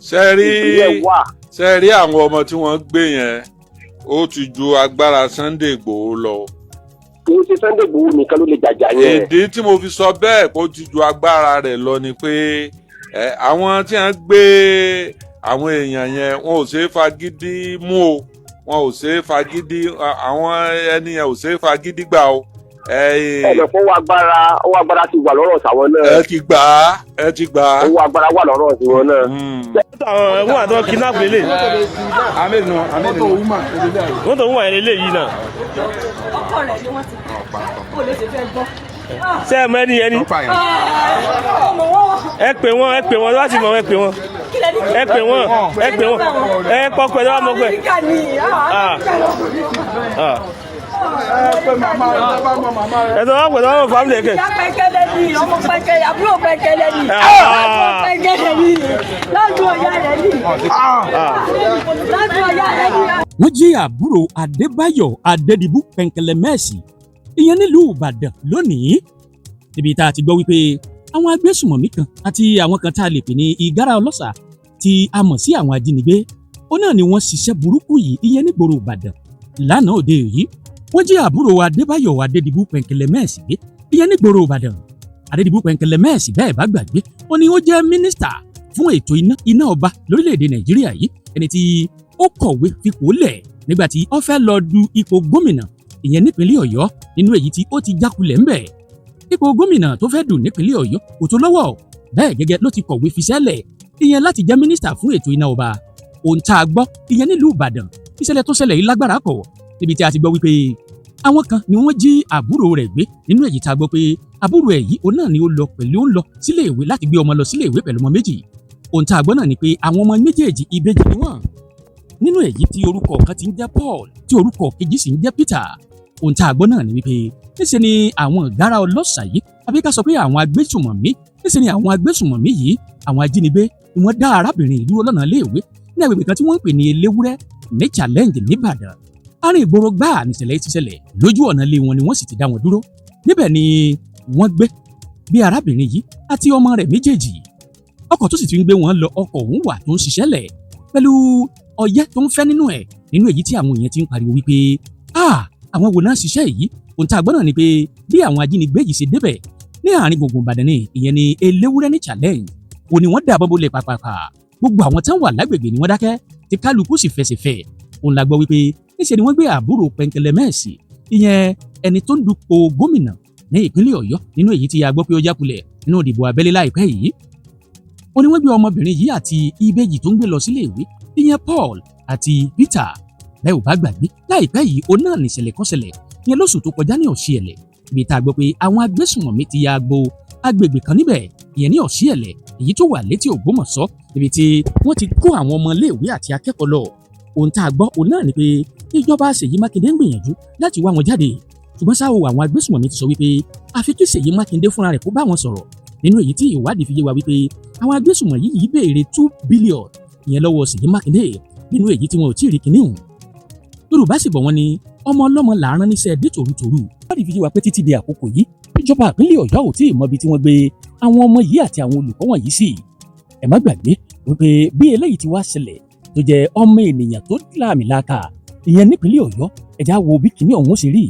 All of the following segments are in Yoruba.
ṣe rí àwọn ọmọ tí wọ́n gbé yẹn ó ti ju agbára Sunday Igboho lọ. kì í ṣe Sunday Igboho nìkan ló lè jàjà yẹn. ìdí tí mo fi sọ bẹ́ẹ̀ kó ti ju agbára rẹ̀ lọ ni pé àwọn tí wọ́n gbé àwọn èèyàn yẹn wọn ò ṣe é fagídí mú o wọn ò ṣe é fagídí àwọn ẹni yẹn ò ṣe é fagídí gbà o. ẹ̀mẹ̀ fún owó agbára ti wà lọ́rọ̀ sàwọn náà. ẹ ti gbà á. owó agbára wà lọ́rọ̀ tiwọn náà. ẹ̀wọ̀n àtọ́ kidnap lélẹ̀. wọ́n tó ń wà yẹn lélẹ̀ yìí náà. ọkọ rẹ̀ ni wọ́n ti pa kó lè ṣe fẹ́ gbọ́. ṣé ẹ mọ ẹni yẹn ni. ẹ pè wọ́n láti mọ̀ ẹ pè wọ́n. ẹ pọ̀ pẹ̀lú ọmọ pẹ̀. ẹ̀sọ́ wọn pẹ̀lú ọmọ fámìlì ẹ̀kẹ́. ìyá pẹ́kẹ́lẹ́ ni ọmọ pẹ́kẹ́lẹ́ àbúrò pẹ́kẹ́lẹ́ ni pẹ́kẹ́lẹ́ ni lọ́dún ọ̀yá rẹ̀ ni. wọ́n jí àbúrò Adebayo Adedibu Penkelemesi ìyẹn nílùú Ìbàdàn lónìí níbi tá a ti gbọ́ wípé àwọn agbésùmọ̀mí kan àti àwọn kan tá a lè pè ní ìgárá ọlọ́ṣà tí a mọ̀ sí àwọn ajínigbé ó náà ni wọ́n ṣiṣẹ́ burúkú yìí ìyẹn nígboro Ìbàdàn lánàá òde yìí wọ́n jí àbúrò Adebayo Adedibu Penkelemesi gbé ìyẹn nígboro Ìbàdàn. Adedibu Penkelemesi bẹ́ẹ̀ bá gbàgbé ó ní ó jẹ́ mínísítà fún ètò iná ọba lórílẹ̀‐èdè Nàìjíríà yìí ẹni tí ó kọ̀wé fipò lẹ̀ nígbà tí ó fẹ́ lọ du ipò gómìnà ìyẹn nípínlẹ̀ Ọ̀yọ́ nínú èyí tí ó ti jákulẹ̀ ńbẹ̀. ipò gómìnà tó fẹ́ dùn nípínlẹ̀ Ọ̀yọ́ kò tó lọ́wọ́ bẹ́ẹ̀ gẹ́gẹ́ ló ti kọ̀wé fiṣẹ́lẹ̀ ìyẹn láti jẹ́ mínísítà fún ètò iná ọba. ohun tá a gbọ́ ìyẹn nílùú Ìbàdàn ìṣẹ̀lẹ̀ tó ṣẹlẹ̀ yìí lágbára kọ̀ níbi tí a ti gbọ́ wípé àwọn kan ni wọ́n jí àbúrò rẹ̀ gbé nínú èyí tá a gbọ́ pé àbúrò ẹ̀ yìí òun náà ni ó lọ sílé ìwé láti gbé ọmọ lọ sílé ìwé pẹ̀lú ọmọ méjì. ohun tá a gbọ́ náà ni pé àwọn ọmọ méjèèjì ìbejì ni wọ́n nínú èyí tí orúkọ kan ti ń jẹ́ Paul tí orúkọ kejì sì ń jẹ́ Peter. ohun tá a gbọ́ náà ni wípé níṣẹ́ ni àwọn ìgárá ọlọ́ṣà yìí àbí ká sọ pé àwọn agbésùmọ̀mí níṣẹ́ ni àwọn agbésùmọ̀mí yìí àwọn ajínigbé ni wọ́n dá arábìnrin ìlú ọlọ́nà léèwé ní agbègbè kan tí wọ́n ń pè ní eléwúrẹ́ ní challenge nìbàdàn. àárín ìgboro gbáà nìṣẹ̀lẹ̀ ti ṣẹlẹ̀ lójú ọ̀nà ilé wọn ni wọ́n sì ti dá wọn dúró níbẹ̀ ni wọ́n gbé bí arábìnrin yìí àti ọmọ rẹ̀ méjèèjì. ọkọ̀ tó sì ti ń gbé wọn lọ ọkọ̀ òun wà tó ń ṣiṣẹ́ lẹ̀ pẹ̀lú ọyẹ́ tó ń fẹ́ nínú èyí tí àwọn èèyàn ti ń pariwo wípé àwọn wo náà ṣiṣẹ́ yìí. ohun tá a gbọ́ náà ni pé bí àwọn ajínigbé yìí ṣe débẹ̀ ní àárín gbùngbùn Ìbàdàn ni ìyẹn ni eléwúrẹ́ ní challenge òun ni wọ́n dà bọ́bọ́ lẹ̀ pàpàpà gbogbo àwọn tán wà lágbègbè ni wọ́n dákẹ́ tí kálukú sì fẹsẹ̀ fẹ́. òun la gbọ́ wípé níṣẹ́ ni wọ́n gbé àbúrò Penkelemesi ìyẹn ẹni tó ń dupò gómìnà ní ìpínlẹ̀ Ọ̀yọ́ nínú èyí tí a gbọ́ pé ó jákulẹ̀ nínú ìdìbò abẹ́lé láìpẹ́ yìí. ó ní wọ́n gbé ọmọbìnrin yìí àti ìbejì tó ń gbé lọ sílé ìwé ìyẹn Paul àti Peter. bẹ́ẹ̀ ò bá gbàgbé láìpẹ́ yìí ó náà nìṣẹ̀lẹ̀ kan ṣẹlẹ̀ ìyẹn lóṣù tó kọjá ní Ọ̀ṣìẹ̀lẹ̀ ibi tá a gbọ́ pé àwọn agbésùnmọ̀mí ti ya agbo agbègbè kan níbẹ̀ ìyẹn ní Ọ̀ṣìẹ̀lẹ̀ èyí tó wà létí Ògbómọ̀ṣọ́ níbi tí wọ́n ti kó àwọn ọmọ iléèwé àti akẹ́kọ̀ọ́ lọ. ohun tá a gbọ́ òun náà ni pé ìjọba Ṣèyí Mákindé ń gbìyànjú láti wá wọn jáde ṣùgbọ́n ṣá o àwọn agbésùnmọ̀mí ti sọ wípé àfi kí Ṣèyí Mákindé fúnra rẹ̀ kó bá wọn sọ̀rọ̀ nínú èyí tí ìwádìí fi yé wa wípé àwọn agbésùnmọ̀mí yìí béèrè 2 billion ìyẹn lọ́wọ́ Ṣèyí Mákindé nínú èyí tí wọn ò tí ì rí kinní hùn. Yorùbá sì bọ̀ wọ́n ní ọmọ ọlọ́mọ làárán níṣẹ́ dé tòrútòrú. ìwádìí fi yé wa pé títí di àkókò yìí ìjọba ìpínlẹ̀ Ọ̀yọ́ ò tí ì mọbi tí wọ́n gbé àwọn ọmọ yìí àti àwọn olùkọ́ wọ̀nyí sí. ẹ má gbàgbé wípé bí eléyìí ti wá ṣẹlẹ̀ tó jẹ́ ọmọ ènìyàn tó láàmìlàaka ìyẹn nípínlẹ̀ Ọ̀yọ́ ẹ̀já wo bí kinní ọ̀hún ó ṣe rí.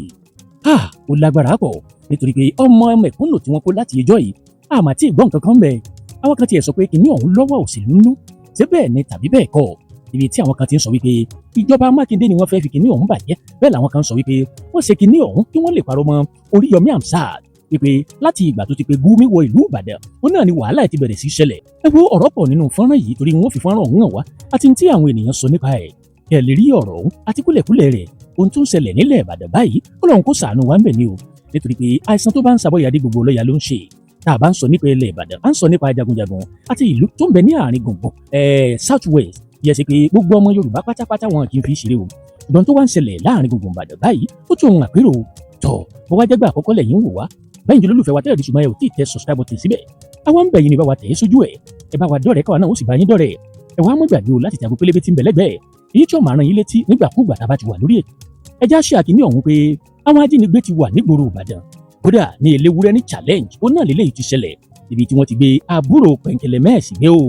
ó lágbára pọ̀ nítorí pé ọmọ mẹ̀kúnnù tí wọ́n kó láti ìjọ yìí àmọ́ tí ìgbọ́n kankan bẹ̀ àwọn kan tiẹ̀ sọ pé kinní ọ̀hún lọ́wọ́ òṣèlú nínú ṣé bẹ́ẹ̀ ni tàbí bẹ́ẹ̀ kọ́ ibi tí àwọn kan ti ń sọ wípé ìjọba Mákindé ni wọ́n fẹ́ fi kinní ọ̀hún bàjẹ́ bẹ́ẹ̀ làwọn kan sọ wípé wọ́n ṣe kinní ọ̀hún kí wọ́n lè parọ́ mọ́ Oríyọmí Hamzat wípé láti ìgbà tó ti pe Gumi wọ ìlú Ìbàdàn ó náà ni wàhálà ti bẹ̀rẹ̀ sí ṣẹlẹ̀. ẹ wo ọ̀rọ̀ pọ̀ nínú fọ́nrán yìí torí wọ́n fi fọ́nrán ọ̀hún hàn wá àti tí àwọn ènìyàn sọ nípa ẹ̀ kẹ́ lè rí ọ̀rọ̀ ọ̀hún àti kúlẹ̀kúlẹ̀ rẹ̀ ohun tó ń ṣẹlẹ̀ nílẹ̀ Ìbàdàn báyìí Ọlọ́run kó ṣàánú wa ń bẹ̀ ni o nítorí pé àìsàn tó bá ń ṣàbọ̀yàdé gbogbo ọlọ́yà ló ń ṣe tá a bá ń sọ nípa ilẹ̀ Ìbàdàn à ń sọ nípa jagunjagun àti ìlú tó ń bẹ ní àárín gbùngbùn South West yẹ sí pé gbogbo ọmọ Yorùbá pátápátá wọn kì í fi ṣeré o ṣùgbọ́n tó wá ń ṣẹlẹ̀ láàrin gbùngbùn Ìbàdàn báyìí ó tún ohun àpérò tọ̀ bó wá jẹ́gbà àkọ́kọ́ lẹ́yìn ń wò wá bẹ́ẹ̀ ni olólùfẹ́ wa tẹ́lẹ̀ ṣùgbọ́n ẹ ò tí ì tẹ subscribe button síbẹ̀ àwọn ń bẹ̀ yín ni bá wa tẹ̀ ẹ́ sójú ẹ̀ ẹ bá wa dọ́rẹ̀ẹ́ káwa náà ó sì bá yín dọ́rẹ̀ẹ́ ẹ wá mọ́ gbàgbé o láti tàbí pélébé tí ń bẹ lẹ́gbẹ̀ẹ́ èyí tí ó máa rán yín létí nígbàkúùgbà tá a bá ti wà lórí ètò ẹ já ṣe àkíní ọ̀hún pé àwọn ajínigbé ti wà nígboro Ìbàdàn kódà ní eléwúrẹ́ ní challenge ó náà lélẹ́yìí ti ṣẹlẹ̀ ibi tí wọ́n ti gbé àbúrò Penkelemesi gbé o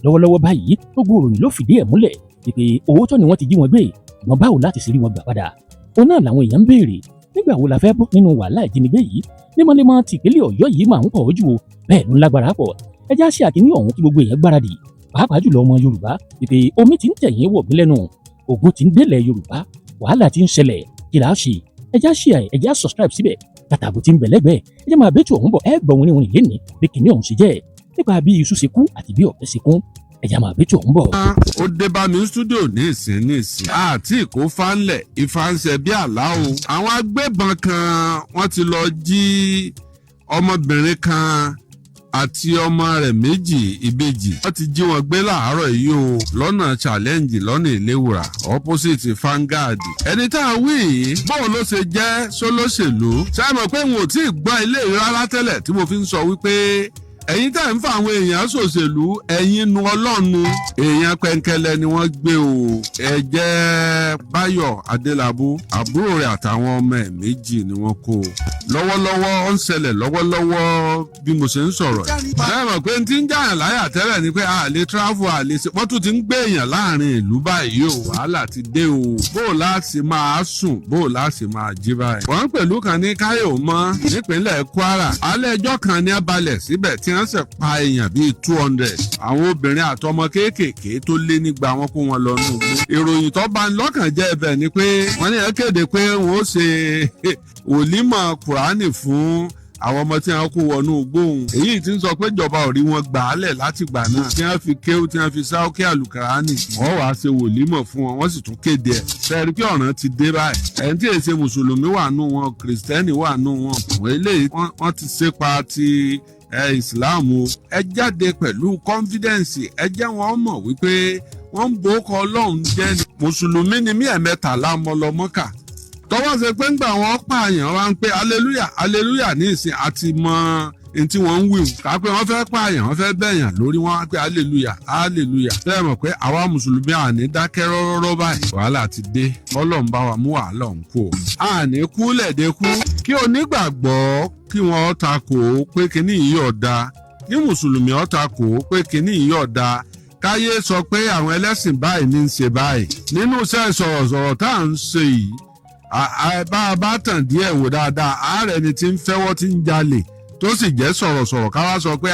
lọ́wọ́lọ́wọ́ báyìí gbogbo ìròyìn ló fìdí ẹ̀ múlẹ̀ pé òótọ́ ni wọ́n ti jí wọn gbé ṣùgbọ́n báwo láti ṣe rí wọn gbà padà òun náà làwọn èèyàn ń béèrè nígbà wo la fẹ́ bọ́ nínú wàhálà ìjínigbé yìí lemọ́lemọ́ tìpínlẹ̀ Ọ̀yọ́ yìí máa ń pọ̀ jù o bẹ́ẹ̀ ló ń lágbára pọ̀ ẹ já ṣe àkíní ọ̀hún kí gbogbo èèyàn gbáradì pàápàá jùlọ ọmọ Yorùbá pé omi ti ń tẹ̀yìn wọ̀ mí lẹ́nu ogun ti ń délẹ̀ Yorùbá wàhálà ti ń ṣẹlẹ̀ kí la ṣe ẹ já ṣe ẹ já subscribe síbẹ̀ kàtàkùn ti ń bẹ̀lẹ́gbẹ̀ẹ́ ẹ jẹ́ máa bẹ́tù ọ̀hún bọ̀ ẹ gbọ́ wọn ní wọn lé ní bí kìnìún ọ̀hún ṣe jẹ́ nípa bí iṣu ṣe kú àti bí ọ̀bẹ ṣe kún ẹ jẹ́ máa bẹ́tù ọ̀hún bọ̀. ó dé bá mi stúdíò ní ìsìn àti ìkó fánlẹ̀ ìfàǹsẹ̀ bí àlá o. àwọn agbébọn kan wọ́n ti lọ jí ọmọbìnrin kan àti ọmọ rẹ̀ méjì ìbejì wọ́n ti jí wọn gbé láàárọ̀ yìí o lọ́nà challenge lọ́nà ìléwùrà opposite Vanguard. ẹni tá a wí yìí bóun ló ṣe jẹ́ sólóṣèlú ṣáà mọ̀ pé n ò tí ì gbọ́ ilé rárá tẹ́lẹ̀ tí mo fi ń sọ wípé ẹ̀yin tẹ́ ń fa àwọn èèyàn ṣòṣèlú ẹ̀yin nu ọlọ́run èèyàn pẹ̀ǹkẹ̀lẹ̀ ni wọ́n gbé o. ẹ jẹ́ Báyọ̀ Adélabú àbúrò rẹ̀ àtàwọn ọmọ ẹ̀ méjì ni wọ́n kó o. lọ́wọ́lọ́wọ́ ó ń ṣẹlẹ̀ lọ́wọ́lọ́wọ́ bí mo ṣe ń sọ̀rọ̀ ẹ̀. ẹ mọ̀ pé n ti ń jàyàn láyà tẹ́lẹ̀ ni pé a lè travel a lè ṣe wọ́n tún ti ń gbé èèyàn láàrin ìlú báyìí o wàhálà ti dé o. bó o láti máa sùn bó o láti máa jí báyìí. wọ́n pẹ̀lú kan ní Káyọ̀mọ́ nípínlẹ̀ Kwara alẹ́ ẹjọ́ kan ní abalẹ̀ síbẹ̀ tí wọ́n sì pa èèyàn bíi 200 àwọn obìnrin àtọmọ kéékèèké tó lé nígbà wọn kó wọn lọ nù. ìròyìn tó bá ń lọ́kàn jẹ́ ẹbẹ̀ ni pé wọ́n ní ẹ kéde pé wọ́n ó ṣe wòlímọ̀ Kùránì fún àwọn ọmọ tí wọn kó wọnú gbóhùn èyí tí ń sọ pé ìjọba ò rí wọn gbà á lẹ̀ láti gbà náà tí wọn fi kéwú tí wọn fi sáókè àlùkàránì wọn wàá ṣe wòlímọ̀ fún wọn wọn sì tún kéde ẹ̀ fẹ́ẹ́rí pé ọ̀ràn ti dé báyìí ẹni tí èsè mùsùlùmí wà nù wọn kìrìsìtẹ́nì wà nù wọn àwọn eléyìí wọ́n ti ṣépa ti ìsìláàmù ẹ jáde pẹ̀lú confidence ẹ jẹ́ wọn mọ̀ wípé wọ́n ń bòókọ Ọlọ́run jẹ́ mùsùlùmí ni mí ẹ̀mẹ́tàlá mọ́lọ́mọ́kà tọ́wọ́ ṣe pé ńgbà wọn pààyàn wá ń pé hallelujah hallelujah ní ìsìn àti mọ ẹni tí wọ́n ń wí ká pé wọ́n fẹ́ pààyàn wọ́n fẹ́ bẹ̀yàn lórí wọn wá pé hallelujah hallelujah tẹ́ ẹ mọ̀ pé àwa mùsùlùmí àní dákẹ́ rọ́rọ́rọ́ báyìí wàhálà ti dé Ọlọ́run bá wa mú wàhálà òun kú o. àní kú lẹ̀dẹ́kú kí onígbàgbọ́ kí wọ́n takò pé kíní yìí ọ̀dà kí mùsùlùmí ó takò pé kíní yìí ọ̀dà káyé sọ pé àwọn ẹlẹ́sìn báyìí ní í ṣe báyìí nínú iṣẹ́ sọ̀rọ̀sọ̀rọ̀ tá à ń ṣe yìí bá a bá tàn díẹ̀ wò dáadáa ààrẹ ni tí ń fẹ́wọ́ tí ń jalè tó sì jẹ́ sọ̀rọ̀sọ̀rọ̀ ká wá sọ pé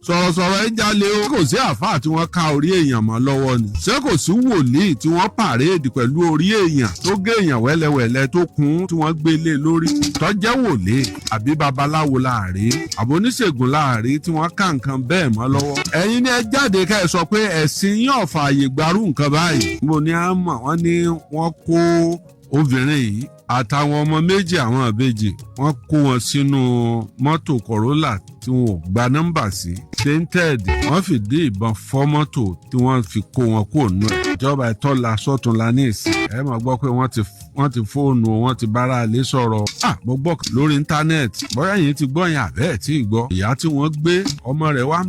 sọ̀rọ̀sọ̀rọ̀ ẹ jalè o kò sí àáfàá tí wọ́n ká orí èèyàn mọ́ lọ́wọ́ ni ṣé kò sí wòlíì tí wọ́n pàréèdì pẹ̀lú orí èèyàn tó gé èèyàn wẹ́lẹ́wẹ́lẹ́ tó kún tí wọ́n gbé lé lórí tó jẹ́ wòlíì àbí babaláwo láàrí àbí oníṣègùn láàrí tí wọ́n ká nǹkan bẹ́ẹ̀ mọ́ lọ́wọ́. ẹ̀yin ni ẹ jáde ká ẹ sọ pé ẹ̀sìn yóò fààyè gbarú nǹkan báyìí. mo ní á mọ̀ wọ́n ní wọ́n kó obìnrin yìí àtàwọn ọmọ méjì àwọn àbejì wọ́n kó wọn sínú mọ́tò Corolla tí wọn ò gba nọ́mbà sí tainted wọ́n fìdí ìbọn fọ́ mọ́tò tí wọ́n fi kó wọn kúrò nù ẹ̀. ìjọba ìtọ́la sọ́túnla ní ìsìn ẹ máa gbọ́ pé wọ́n ti fóònù wọ́n ti bára ilé sọ̀rọ̀ mo gbọ́ lórí íńtánẹ́ẹ̀tì bóyá yìí ti gbọ́ yẹn àbẹ́ẹ̀ tí ì gbọ́. ìyá tí wọ́n gbé ọmọ rẹ̀ wá ń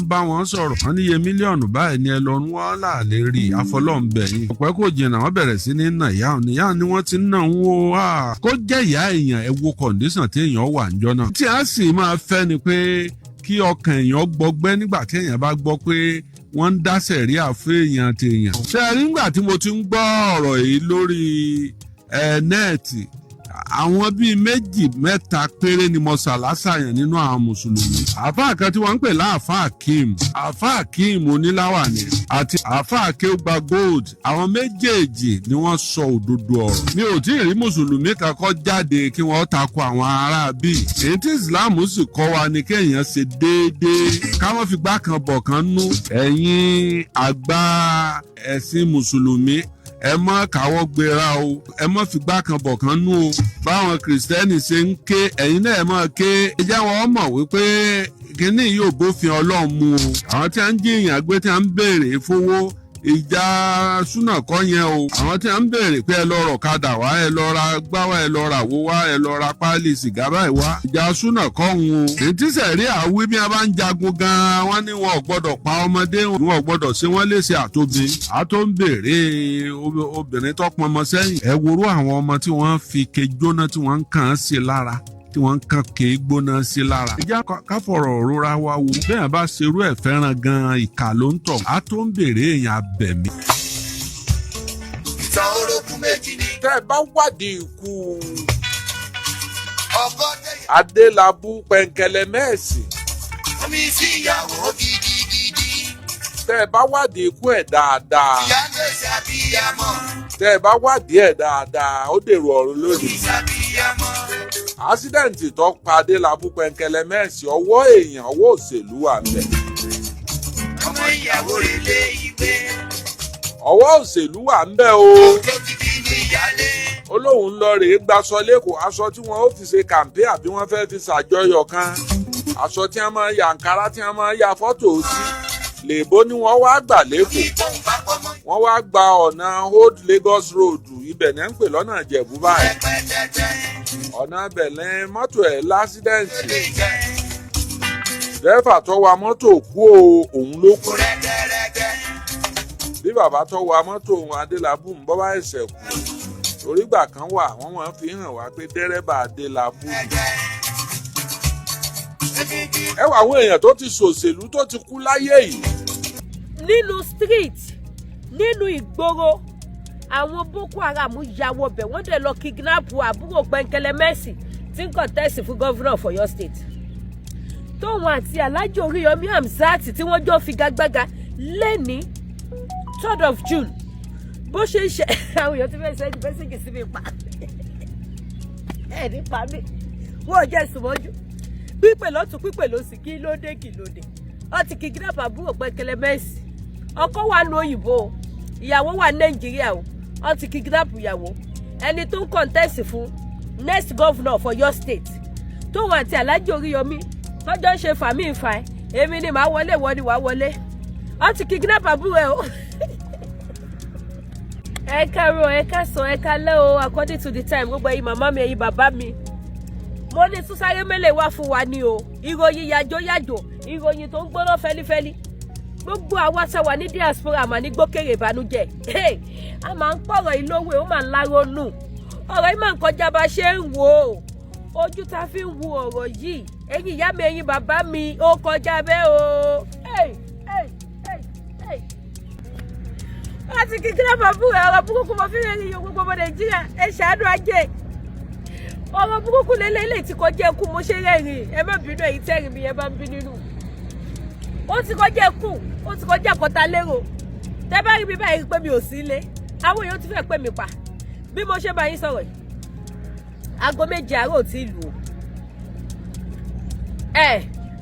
bá wọn sọ̀rọ̀ wọ́n níye mílíọ̀nù báyìí ni ẹ lọ ń wọ́n là lè rí àfọlọ́ǹbẹ̀yìn. ọ̀pẹ́ kò jìnnà wọ́n bẹ̀rẹ̀ sí ní nà ìyá ni wọ́n ti ń nà ń wo kó jẹ́ ìyá èèyàn ẹ wo kọ̀ǹdíṣàn tí èèyàn wà ń jọ náà. tí a sì máa fẹ́ ni pé kí ọkàn èèyàn gbọgbẹ́ nígbà tí èèyàn bá gbọ́ pé wọ́n ń dá sẹ̀ríà fún èèyàn àti èèyàn. ṣé ẹ rí nígbà tí mo ti ń gbọ́ ọ̀rọ̀ yìí lórí nẹ́ẹ̀tì àwọn bíi méjì mẹ́ta péré ni mo ṣàlàṣàyàn nínú àwọn mùsùlùmí. àáfàá kan tí wọ́n ń pè láàfáà Akeem oníláwàní àti àáfàá Akeugba Gold àwọn méjèèjì ni wọ́n sọ òdodo ọ̀rọ̀. mi ò tí ì rí mùsùlùmí kankan jáde kí wọ́n takò àwọn ará bíi. èyí tí Islam sì kọ́ wa ni kéèyàn ṣe déédéé káwọn fi gbá kan bọ̀ kan nú. ẹ̀yin àgbà ẹ̀sìn mùsùlùmí ẹ má káwọ́ gbéra o ẹ má fìgbà kan bọ̀ kan nú o báwọn kìrìsìtẹ́nì ṣe ń ké ẹ̀yin náà ẹ má ké ẹ jẹ́ wọn mọ̀ wípé kíní yóò bófin Ọlọ́run mu o àwọn tí a ń jiyàn gbé tí a ń béèrè fowó ìjà súnà kọ́ yẹn o àwọn tí a ń béèrè pé ẹ lọ rọ̀ kadà wá ẹ lọ ra gbá wá ẹ lọ ra wo wá ẹ lọ ra páálí sìgá báyìí wá ìjà súnà kọ́ ń o ètí sẹ̀rí àwí bí a bá ń jagun gan-an wọ́n ní wọn ò gbọ́dọ̀ pa ọmọdé wọn ò gbọ́dọ̀ ṣe wọ́n léṣe àtòbí àtò ń béèrè obìnrin tó pọnmọ sẹ́yìn ẹ worú àwọn ọmọ tí wọ́n fi ke jóná tí wọ́n ń kàn án sí lára tí wọ́n ń kàn ké gbóná sí lára. ìjà káfọ̀rọ̀ rora wa wo bẹ́ẹ̀ bá ṣerú ẹ̀ fẹ́ràn gan-an ìkà ló ń tọ̀ á tó ń béèrè èèyàn abẹ̀mí. ìtàn orogún méjì ni. tẹ́ ẹ bá wádìí ikú Adélabú Penkelemesi. omi sí ìyàwó gidigidi. tẹ́ ẹ bá wádìí ikú ẹ̀ dáadáa. ìyá ló ṣàbíyamọ. tẹ́ ẹ bá wádìí ẹ̀ dáadáa ó dèrò ọ̀run lónìí. ṣàbíyamọ. ásídẹ̀ǹtì tó pa Adélabú Penkelemesi ọwọ́ èèyàn ọwọ́ òṣèlú wà ń bẹ̀. ọmọ ìyàwó rẹ̀ lé ìgbé. ọwọ́ òṣèlú wà ń bẹ̀ o. tó ti di ní ìyálé. olóhùn ń lọ rèé gbaṣọ lẹ́kọ̀ọ́ aṣọ tí wọ́n ó fi ṣe kàǹpé àbí wọ́n fẹ́ fi ṣàjọyọ̀ kan aṣọ tí wọ́n máa ya àǹkárá tí wọ́n máa ya fọ́tò sí lèbó ni wọ́n wá gbà lẹ́kọ̀ọ́ wọ́n wá gba ọ̀nà Old Lagos Road ibẹ̀ ní ń pè lọ́nà Ìjẹ̀bú báyìí ọ̀nà bẹ̀lẹ́ mọ́tò ẹ̀ lásídẹ̀ǹtì dẹ́fà tó wa mọ́tò kú òun ló kú bí bàbá tó wa mọ́tò òun Adélabú ń bọ́ bá ẹ̀sẹ̀ kú orígbà kan wà wọ́n máa fi hàn wá pé dẹ́rẹ́bà Adélabú ẹ wà àwọn èèyàn tó ti ṣòṣèlú tó ti kú láyé yìí. nínú street nínú ìgboro àwọn Boko Haram ya wọbẹ̀ wọ́n dẹ̀ lọ kidnap àbúrò Penkelemesi tí ń contest fún governor for your state tóun àti Alhaji Oríyọmí Hamzat tí wọ́n jọ figagbága lẹ́ni 3rd of June bó ṣe ń ṣe àwọn èèyàn tí fẹ́ẹ́ sẹ́ni mẹ́sẹ̀gì sí mi pa ẹ̀ nípa mi wọ́n jẹ́ sùmọ́jú pípè lọ́tún pípè lọ́sì kí ló dé wọ́n ti kidnap àbúrò Penkelemesi ọkọ wà ní òyìnbó ìyàwó wà ní Nàìjíríà o wọ́n ti kidnap ìyàwó ẹni tó ń contest fún next governor for your state tóun àti Alhaji Oríyọmí lọ́jọ́ ń ṣe fàmí ìfà ẹ̀ èmi ni màá wọlé ìwọ ni wàá wọlé wọ́n ti kidnap àbúrò ẹ̀ o. ẹ káàárọ̀ ẹ káàsán ẹ káalẹ́ o according to the time gbogbo ẹ̀yin màmá mi ẹ̀yin bàbá mi mo ní súnsáré mélèé wá fún wa ní o ìròyìn yàjò ìròyìn tó ń gbóná fẹ́lifẹ́li gbogbo àwa tá wà ní diaspora mà ní gbókèrè ìbànújẹ́ a máa ń pọ̀rọ̀ ìlówó ó máa ń láronú ọ̀rọ̀ yìí máa ń kọjá bá ṣe ń wò ó ojú tá fi ń wo ọ̀rọ̀ yìí ẹ̀yin ìyá mi ẹ̀yin bàbá mi ó kọjá bẹ́ẹ̀ o. láti kíkírẹ́ bàbú ẹ̀ ọ̀rọ̀ burúkú mo fi ń rí gbogbo ọmọ Nàìjíríà ẹ ṣàánú ajé ọ̀rọ̀ burúkú lélẹ́lẹ́ ti kọjá ẹkú mo ṣe rẹ́rìn ẹ má bínú èyí tẹ́rìn mi ẹ bá ń bí nínú ó ti kọjá ẹkú ó ti kọjá àkọ́tà lérò tẹ́ bá rí mi báyìí pé mi ò sí ilé àwọn èèyàn ti fẹ́ pè mí pa bí mo ṣe bá yín sọ̀rọ̀ yìí aago 7 àárọ̀ ò tí ì lù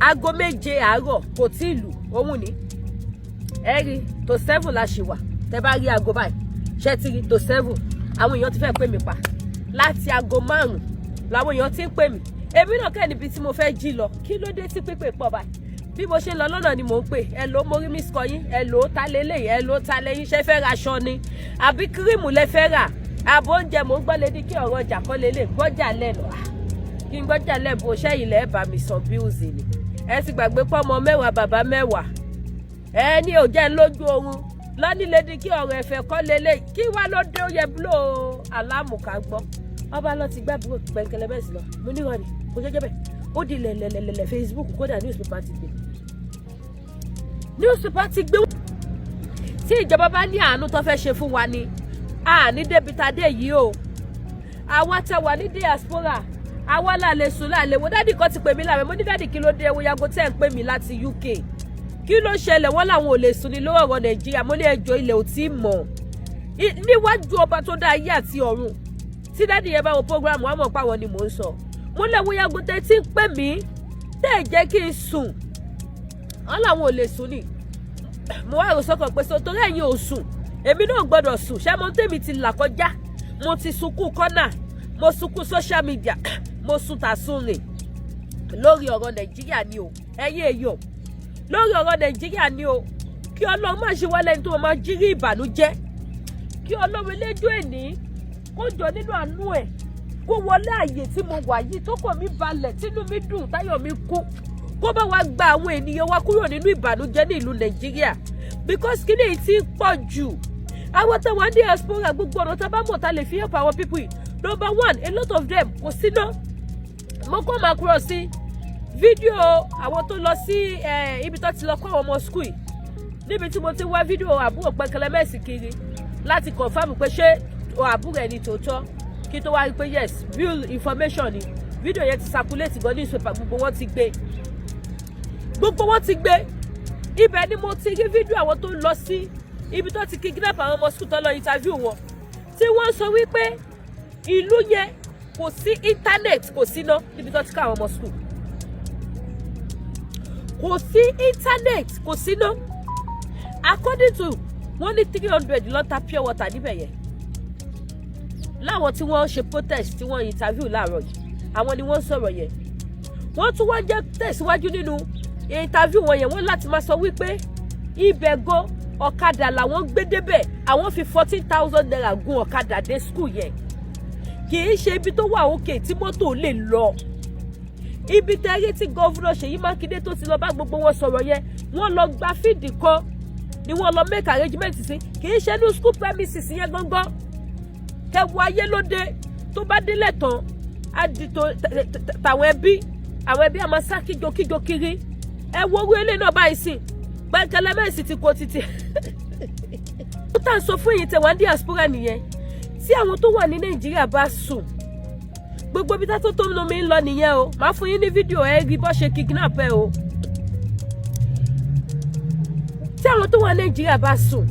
aago 7 àárọ̀ kò tí ì lù òun ni ẹ rí tó 7 la ṣì wà tẹ́ bá rí aago báyìí ṣe ti rí tó 7 àwọn èèyàn ti fẹ́ pè mí pa láti aago 5 làwọn èèyàn ti ń pè mí èmi náà kẹ́ níbi tí mo fẹ́ jí lọ kí ló dé tí pípé pọ̀ báyìí bí mo ṣe ń lọ lọ́nà ni mò ń pè ẹ ló mo rí miss kọ yín ẹ ló ta lélẹ̀ ẹ ló ta lẹ́yìn ṣe fẹ́ ra aṣọ ni àbí kírímù lẹ fẹ́ rà àbò oúnjẹ mò ń gbọ́ lédi kí ọ̀rọ̀ ọjà kọ́ lélẹ̀ gbọ́jà lẹ́nu kí n gbọ́jà lẹ́nu bó ṣẹ́ ilẹ̀ bá mi san bíùsì ni ẹ sì gbàgbé pọ́ ọmọ 10 bàbá 10 ẹ ní òjẹ́ lójú oorun lọ́ní lédi kí ọ̀rọ̀ ẹ̀fẹ̀ kọ́ lélẹ̀ kí wá ló dé ó yẹ búlò alámùká gbọ́ ọba lọ ti gbá àbúrò Penkelemesi lọ mo ní wọn ni kò jẹjẹ bẹ́ẹ̀ ó di lẹ̀lẹ̀lẹ̀lẹ̀ Facebook kódà newspaper ti gbé tí ìjọba bá ní àánú tó fẹ́ ṣe fún wa ni àní débi tá dé yìí o àwa tá wà ní diaspora àwa là lè sùn là lè wo dádì kan ti pè mí láàrẹ mo ní dádì kí ló dé ewu yago tẹ́ ń pè mí láti UK kí ló ṣẹlẹ̀ wọ́n làwọn ò lè sùn ní lówó ọ̀rọ̀ Nàìjíríà mo ní ẹjọ́ ilẹ̀ ò tí mọ̀ níwájú ọba tó dá ayé àti ọ̀run tí dádì yẹn bá wo program wa mọ̀ páwọn ni mò ń sọ mo lẹ́wọ́ yago tẹ́ tí ń pè mí tẹ́ jẹ́ kí n sùn wọ́n làwọn ò lè sùn ni mo wá rò sọ́kàn pé torí ẹ̀yin ò sùn èmi náà gbọ́dọ̀ sùn ṣé mo tèmi ti là kọjá mo ti sunkún kọ́nà mo sunkún social media mo sùn tàsùn rìn lórí ọ̀rọ̀ Nàìjíríà ni o ẹ̀yin èèyàn lórí ọ̀rọ̀ Nàìjíríà ni o kí Ọlọ́run má ṣe wá lẹ́ni tó máa jírí ìbànújẹ́ kí Ọlọ́run elédùn èní kó jọ nínú àánú ẹ̀ kó wọlé àyè tí mo wà yìí tó kàn mí balẹ̀ tínú mi dùn táyọ̀ mi kú kó bá wa gba àwọn ènìyàn wa kúrò nínú ìbànújẹ́ ní ìlú Nàìjíríà because kí ni èyí tí ń pọ̀ jù àwọn táwọn diaspora gbogbo ọ̀nà tá a bá mọ̀ tá a lè fi help àwọn people yìí number 1 a lot of them kò síná mo kó máa kúrò sí fídíò àwọn tó lọ sí ibi tó ti lọ kọ́ àwọn ọmọ school níbi tí mo ti wá fídíò àbúrò Penkelemesi kiri láti confirm pé ṣé àbúrò ẹni tòótọ́ kí tó wá rí pé yes real information ni fídíò yẹn ti circulate gan ní newspaper gbogbo wọn ti gbé ibẹ̀ ni mo ti rí fídíò àwọn tó lọ sí ibi tó ti kidnap àwọn ọmọ school tó lọ interview wọn tí wọ́n sọ wípé ìlú yẹn kò sí internet kò síná níbi tó ti ká àwọn ọmọ school kò sí internet kò síná according to wọ́n ní 300 lọ́tà pure water níbẹ̀ yẹn láwọn tí wọ́n ṣe protest tí wọ́n interview láàárọ̀ yìí àwọn ni wọ́n sọ̀rọ̀ yẹn wọ́n tún wá jẹ́ tẹ̀síwájú nínú interview wọn yẹn wọ́n láti máa sọ wípé ibẹ̀ go ọ̀kadà làwọn gbé débẹ̀ àwọn fi 14,000 naira gun ọ̀kadà dé school yẹn kì í ṣe ibi tó wà òkè tí mọ́tò lè lọ ibi tẹ́rí tí gọ́vùnà Ṣèyí Mákindé tó ti lọ bá gbogbo wọn sọ̀rọ̀ yẹn wọ́n lọ gba fíìdì kan ni wọ́n lọ make arrangement sí kì í ṣe ní school premises yẹn gangan kẹwọ ayé lóde tó bá délẹ̀ tán á di tàwọn ẹbí àwọn ẹbí àmọ́ sá kíjokíjo kiri ẹ wo owó ilé náà báyìí sí Penkelemesi ti kó títì ó tà ń sọ fún yìí tẹ̀wá diaspora nìyẹn tí àwọn tó wà ní Nàìjíríà bá sùn gbogbo ibi tó tó mi ń lọ nìyẹn o máa fún yín ní fídíò ẹ rí bó ṣe kidnap ẹ o tí àwọn tó wà ní Nàìjíríà bá sùn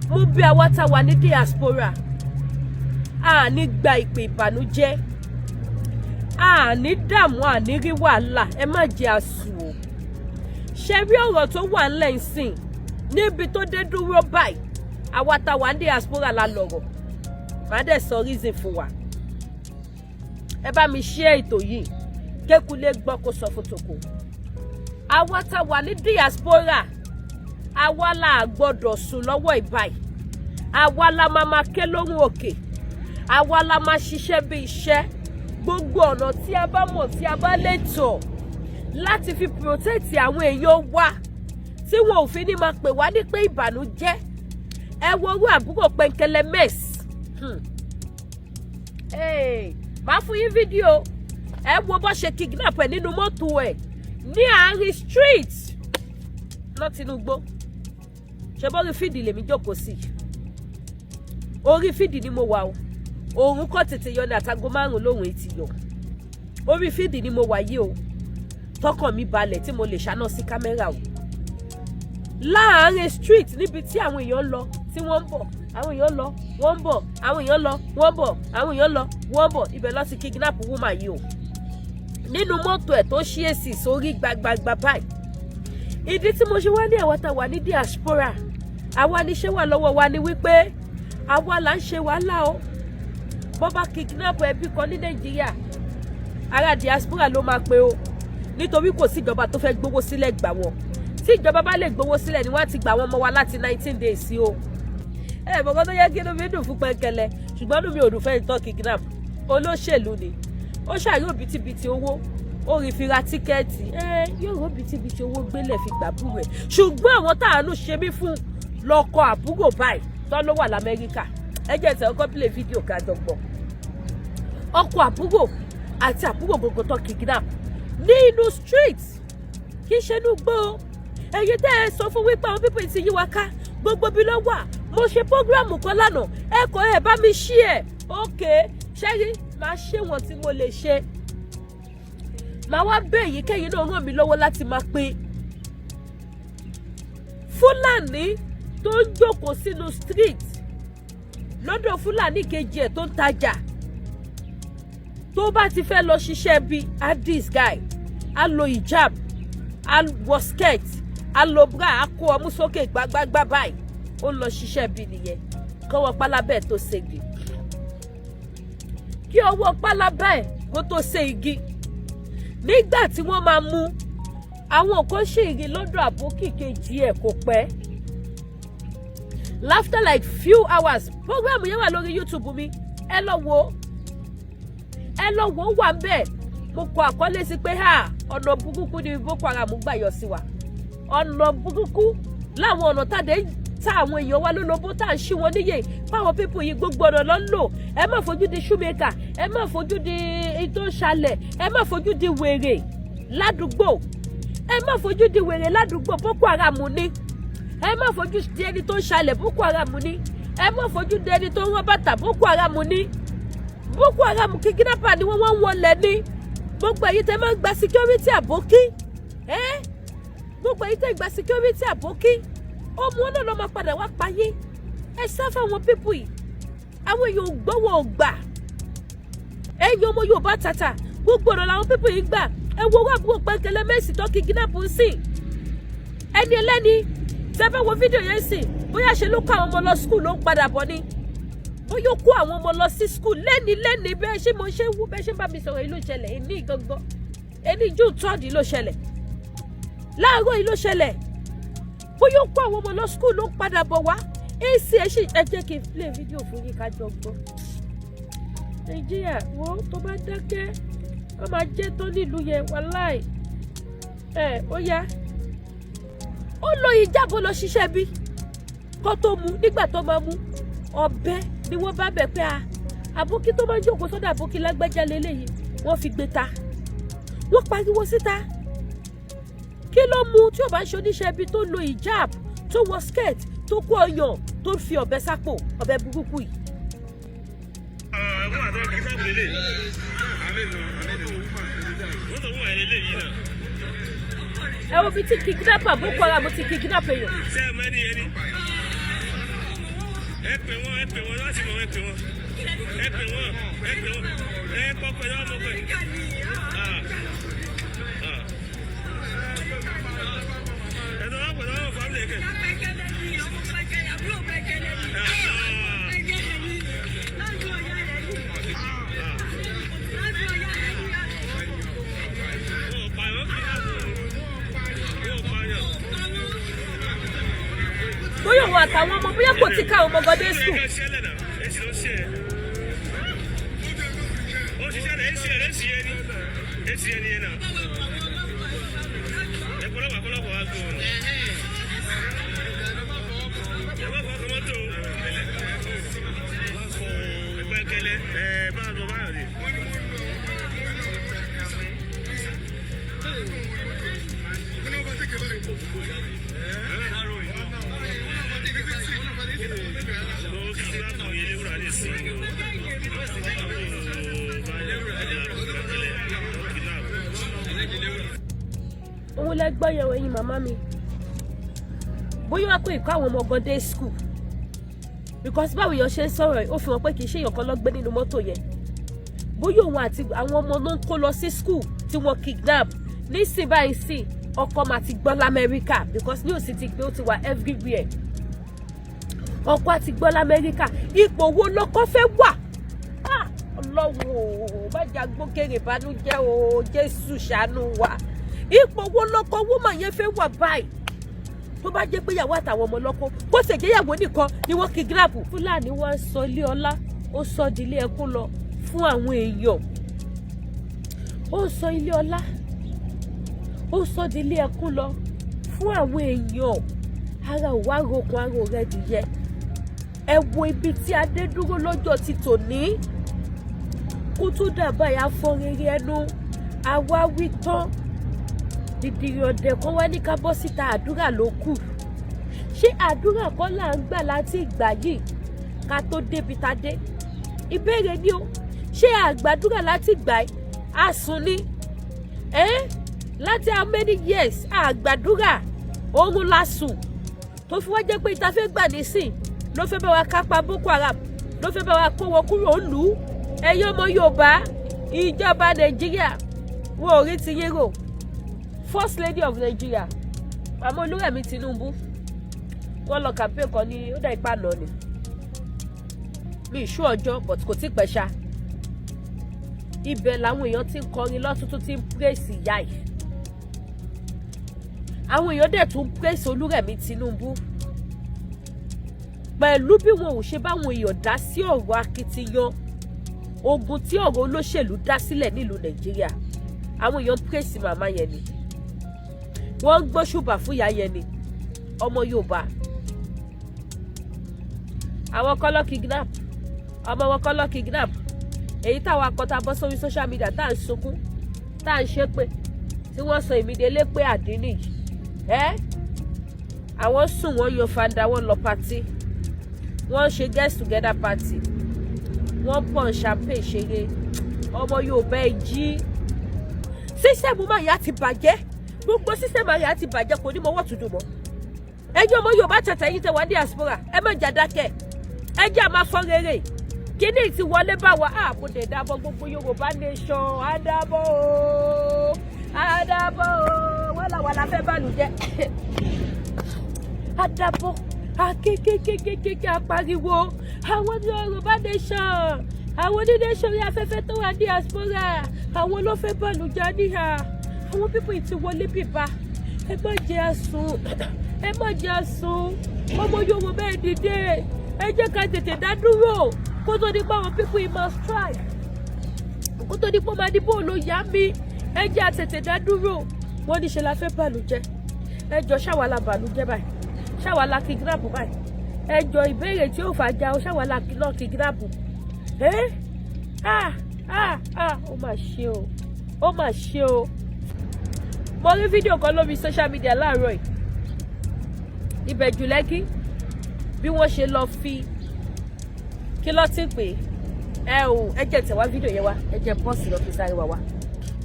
mo bí àwa tá wà ní diaspora a ní gba ìpè ìbànújẹ́ a ní dààmú a ní rí wàhálà ẹ má jẹ́ àsùn o ṣe rí ọ̀rọ̀ tó wà ńlẹ̀ ìsìn níbi tó dé dúró báyìí àwa tá wà ní diaspora la lọ̀rọ̀ má dẹ̀ sọ reason fún wa ẹ bá mi share ètò yìí kékulé gbọ́ kó sọ fún tòkó àwa tá wà ní diaspora àwa la gbọ́dọ̀ sùn lọ́wọ́ ìbáyìí àwa la máa ké lóhùn òkè àwa la máa ṣiṣẹ́ bí iṣẹ́ gbogbo ọ̀nà tí a bá mọ̀ tí a bá lè tọ̀ láti fi protect àwọn èèyàn wa tí wọn ò fi ní máa pè wá ní pé ìbànújẹ́ ẹ wo orú àbúrò Penkelemesi máa fún yín fídíò ẹ wo bó ṣe kidnap ẹ nínú mọ́tò ẹ ní àárín street lọ Tinubu ṣe bọ́ orí fídì lèmi jókòó sí orí fídì ni mo wà o òun kọ́ tètè yọ ní àtago 5 lóhùn etí yọ orí fídì ni mo wà yìí o tọkàn mi balẹ̀ tí mo lè ṣáná sí kámẹ́rà o láàárín street níbi tí àwọn èèyàn lọ tí wọ́n ń bọ̀ àwọn èèyàn lọ wọ́n ń bọ̀ àwọn èèyàn lọ wọ́n ń bọ̀ àwọn èèyàn lọ wọ́n ń bọ̀ ibẹ̀ lọ sí kidnap woman yìí o nínú mọ́tò ẹ̀ tó ṣí èsì sórí gbagbagba báyìí ìdí tí mo ṣe wá ní àwa tá wà ní diaspora àwa níṣẹ́ wà lọ́wọ́ wa ni wípé àwa là ń ṣe wàhálà o bọ́ bá kidnap ẹbí kan ní Nàìjíríà ará diaspora ló máa pe o nítorí kò sí ìjọba tó fẹ́ gbowó sílẹ̀ gbà wọ́n tí ìjọba bá lè gbowó sílẹ̀ ni wọ́n ti gbà wọ́n mọ́ wa láti 19 days sí o bọ̀gán tó yẹ kí inú mi dùn fún Penkele ṣùgbọ́n inú mi ò dùn fẹ́ ìtọ́ kidnap olóṣèlú ni ó ṣàrí òbítíbitì owó ó rí fi ra tíkẹ́ẹ̀tì yóò rí òbítíbitì owó gbélé fi gbàbúrò ẹ̀ ṣùgbọ́n àwọn táàánú ṣe mí fún lọ́kọ àbúrò báyìí tó ló wà l'Amẹ́ríkà ẹ jẹ́ ìtẹ̀ ọkọ̀ pílẹ̀ fídíò kájọ gbọ́ ọkọ àbúrò àti àbúrò gbogbo tó kidnap ní inú street kì í ṣe inú gbó ẹ̀yin tẹ́ ẹ sọ fún wípé àwọn pípọ̀ ti yí wa ká gbogbo bí ló wà mo ṣe prógráàmù kan lánàá ẹ kọ́ ẹ bá mi ṣí ẹ̀ ókè ṣẹ́rí máa ṣe wọ́n tí mo lè ṣe máa wá bẹ́ẹ̀ yìí kẹ́yìn náà ràn mí lọ́wọ́ láti máa pín Fúlàní tó ń jókòó sínú street lọ́dọ̀ Fúlàní kejì ẹ̀ tó ń tajà tó bá ti fẹ́ lọ ṣiṣẹ́ bí this guy á lo hijab á wọ skirt á lo bra á kó ọmú sókè gbágbágbá báyìí ó lọ ṣiṣẹ́ bí nìyẹn kọ́wọ́ pálábẹ́ tó ségi kí ọwọ́ pálábẹ́ kó tó sé igi nígbà tí wọ́n máa mú àwọn kan ṣe igi lọ́dọ̀ àbókì kejì ẹ̀ kò pẹ́ after like few hours program yẹn wà lórí YouTube mi ẹ lọ wo wà bẹ́ẹ̀ mo kọ àkọlé sí pé ọ̀nà burúkú ni Boko Haram gbà yọ sí wa ọ̀nà burúkú láwọn ọ̀nà ta àwọn èèyàn wa lólobó tá à ń ṣí wọn níyè fáwọn pípù yìí gbogbo ọ̀nà ló ń lò ẹ má fojú di shoemaker ẹ má fojú di ètò ìṣàlẹ̀ ẹ má fojú di wèrè ládùúgbò ẹ má fojú di wèrè ládùúgbò Boko Haram ni ẹ má fojú di ẹni tó ń ṣàlẹ̀ Boko Haram ni ẹ má fojú di ẹni tó ń rán bàtà Boko Haram ni Boko Haram kidnapper ni wọ́n wọlé ní gbogbo èyí tẹ́ máa ń gba security àbókí gbogbo èyí tẹ́ gba security àbókí ọmọ náà ló máa padà wá payé ẹ sá fáwọn pípù yìí àwọn èèyàn gbọ́wọ́ ọgbà ẹ̀yin ọmọ Yorùbá tàtà gbogbo ọ̀nà làwọn pípù yìí gbà ẹ wo Àbúrò Penkelemesi tó kidnap ń sìn ẹni ẹlẹ́ni tẹ́ fẹ́ wo fídíò yẹn sìn bóyá ṣe ló kó àwọn ọmọ lọ skul ló ń padà bọ̀ ni bóyá ó kó àwọn ọmọ lọ sí skul lẹ́ni bẹ́ẹ̀ ṣé mo ṣe wú bẹ́ẹ̀ ṣe ń bá mi sọ̀rọ̀ yìí ló ṣẹlẹ̀ ẹni gangan ẹni June 3rd ló ṣẹlẹ̀ láàárọ̀ yìí ló ṣẹlẹ̀ bóyá ó kó àwọn ọmọ lọ skul ló ń padà bọ̀ wá èsì ẹ jẹ́ kí n play fídíò fún yín ká jọ gbọ́. Nàìjíríà wo tó bá dákẹ́ wọ́n máa jẹ́ tó nílùú yẹn wàláì ó yá ó lo ìjábọ̀ lọ ṣiṣẹ́ bí kó tó mu nígbà tó máa mu ọ̀bẹ ni wọ́n bá bẹ̀ pé àbókí tó máa ń jókòó sọ́dọ̀ àbókí lágbájá lélẹ́yìí wọ́n fi gbé ta wọ́n pariwo síta kí ló mu tí ò bá ṣe oníṣẹ́ ibi tó lo ìjáb tó wọ skirt tó kó ọyàn tó fi ọ̀bẹ sápò ọ̀bẹ burúkú yìí. ẹ wo bí tí kidnapper Boko Haram ti kidnap èèyàn. ẹ pè wọ́n láti mọ̀ ẹ pè wọ́n ẹ kọ́ pẹ̀lú ọmọ pẹ̀lú. ẹ̀dọ̀ wá pẹ̀lú ọmọ fámìlì ẹ̀kẹ́. bóyá òun àtàwọn ọmọ bóyá kò tí ká àwọn ọmọ gọdẹ sùn. òun lẹ gbọ́ yẹ̀wò ẹ̀yin màmá mi bóyá wá pé ìkọ́ àwọn ọmọ ọgọ́ dé school because báwo èèyàn ṣe ń sọ̀rọ̀ ó fi hàn pé kì í ṣe èèyàn kan ló gbé nínú mọ́tò yẹn bóyá òun àti àwọn ọmọ ló ń kó lọ sí school tí wọ́n kidnap nísìn báyìí sí ọkọ máa ti gbọ́ lamẹ́ríkà because news ti pé ó ti wà everywhere ọkọ àti gbọ́ lamẹ́ríkà ipò wo lọkọ fẹ́ wà ọlọ́run má jà gbókèrè ìbànújẹ́ o Jésù ṣàánú wa ipò wo lọkọ woman yẹn fẹ́ wà báyìí tó bá jẹ́ pé ìyàwó àtàwọn ọmọ lọ́kọ kó sì jẹ́yàwó nìkan ni wọ́n kidnap Fúlàní wá sọ ilé ọlá ó sọ di ilé ẹkún lọ fún àwọn èèyàn ó sọ ilé ọlá ó sọ di ilé ẹkún lọ fún àwọn èèyàn ara ò wá rokun ara ò rẹ dìyẹ ẹ wo ibi tí adé dúró lọ́jọ́ ti tòní kó tó dàbà yà fọ rere ẹnu àwa wí tán dìdìrì ọ̀dẹ̀ kan wá ní ká bọ́ síta àdúrà ló kù ṣé àdúrà kan là ń gbà láti ìgbà yìí ká tó débi tá dé ìbéèrè ni o ṣé àgbàdúrà láti ìgbà yìí àsùn ni láti how many years àgbàdúrà oorun la sùn tó fi wá jẹ́ pé ìta fẹ́ gbà nísìn ló fẹ́ bá wa kápá Boko Haram ló fẹ́ bá wa kó wọn kúrò lù ú ẹ̀yin ọmọ Yorùbá ìjọba Nàìjíríà wo orí ti yín rò First Lady of Nigeria Màmá Olúrẹ̀mí Tinubu wọ́n lọ campaign kan ní ó dá ipá náà ni mi ìṣú ọjọ́ but kò tí pẹ́ ṣá ibẹ̀ làwọn èèyàn ti ń kọrin lọ́tún tó ti ń praise ìyá yìí àwọn èèyàn dẹ̀ tún praise Olúrẹ̀mí Tinubu pẹ̀lú bí wọn ò ṣe báwọn èèyàn dá sí ọ̀rọ̀ akitiyan ogun tí ọ̀rọ̀ olóṣèlú dá sílẹ̀ nílùú Nàìjíríà àwọn èèyàn praise màmá yẹn ni wọ́n ń gbóṣùbà fún ìyá yẹn ni ọmọ Yorùbá àwọn kọ́ lọ kidnap ọmọ wọn kọ́ lọ kidnap èyí táwọn akọta bọ́ sórí social media tá à ń sunkún tá à ń ṣépè tí wọ́n sọ ìmìdélé pé àdínì yìí àwọn sùn wọ́n yan fanda wọ́n lọ party wọ́n ṣe get together party wọ́n pọ̀n champagne ṣeré ọmọ Yorùbá ẹ jí sísẹ́mù máa yá ti bàjẹ́ gbogbo sísẹ́mù máa yá ti bàjẹ́ kò ní mọ wọ́n tún dùn mọ́ ẹjọ́ ọmọ Yorùbá tẹ̀tẹ̀ yìí tẹ̀ wá diaspora ẹ má jà dákẹ́ ẹ jẹ́ àmà fọ́ rere kíní ti wọlé bá wa ààbò dẹ̀ dábọ̀ gbogbo Yorùbá nation àdàbọ̀ o àdàbọ̀ o wọ́n làwọn la fẹ́ bàlùjẹ́ àdàbọ̀ akékékékékéké apariwo àwọn Yorùbá nation àwọn onídé sórí afẹ́fẹ́ tó wà diaspora àwọn ló fẹ́ bàlùjẹ́ níhà àwọn pípọ̀ ti wọlé bíbá ẹ má jẹ́ àsùn ẹ má jẹ́ àsùn ọmọ Yorùbá ẹ dìde ẹ jẹ́ ká tètè dá dúró kó tó di pé àwọn pípọ̀ yìí máa strike kó tó di pé máa dìbò ló yá mi ẹ jẹ́ àtètè dá dúró wọ́n ní ṣe la fẹ́ bàlùjẹ́ ẹ jọ ṣàwàlà bàlùjẹ́ báyìí ṣàwàlà kidnap báyìí ẹ jọ ìbéèrè tí ó fà já o ṣàwàlà lọ kidnap ó mà ṣe o ó mà ṣe o mo rí fídíò kan lórí social media láàárọ̀ yìí Ìbẹ̀jú Lẹ́kì bí wọ́n ṣe lọ fi kí ló ti pè ẹ jẹ́ tẹ̀wá fídíò yẹn wá ẹ jẹ́ bọ́ọ̀sì lọ fi sáré wá.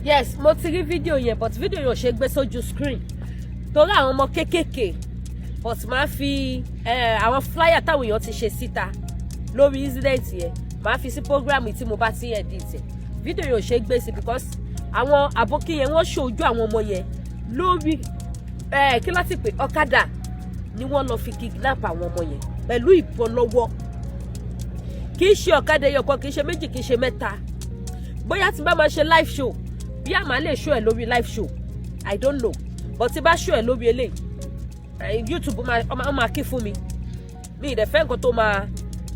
Yes mo ti rí fídíò yẹn but fídíò yẹn ò ṣe gbé sójú screen torí àwọn ọmọ kéékèèké but máa fi àwọn flyer táwọn èèyàn ti ṣe síta lórí incident yẹn máa fi sí program tí mo bá ti edit fídíò yẹn ò ṣe gbé sí because àwọn àbókí yẹn wọ́n ṣojú àwọn ọmọ yẹn lórí kí ló ti pè ọ̀kadà ni wọ́n lọ fi kidnap àwọn ọmọ yẹn pẹ̀lú ìbọn lọ́wọ́ kì í ṣe ọ̀kadà ẹyọkan kì í ṣe méjì kì í ṣe mẹ́ta bóyá tí bá máa ṣe live show bí a máa lè show ẹ̀ lórí live show I don't know but tí bá show ẹ̀ lórí eléyìí YouTube máa kí fún mi mi ìdẹ̀fẹ́ nǹkan tó máa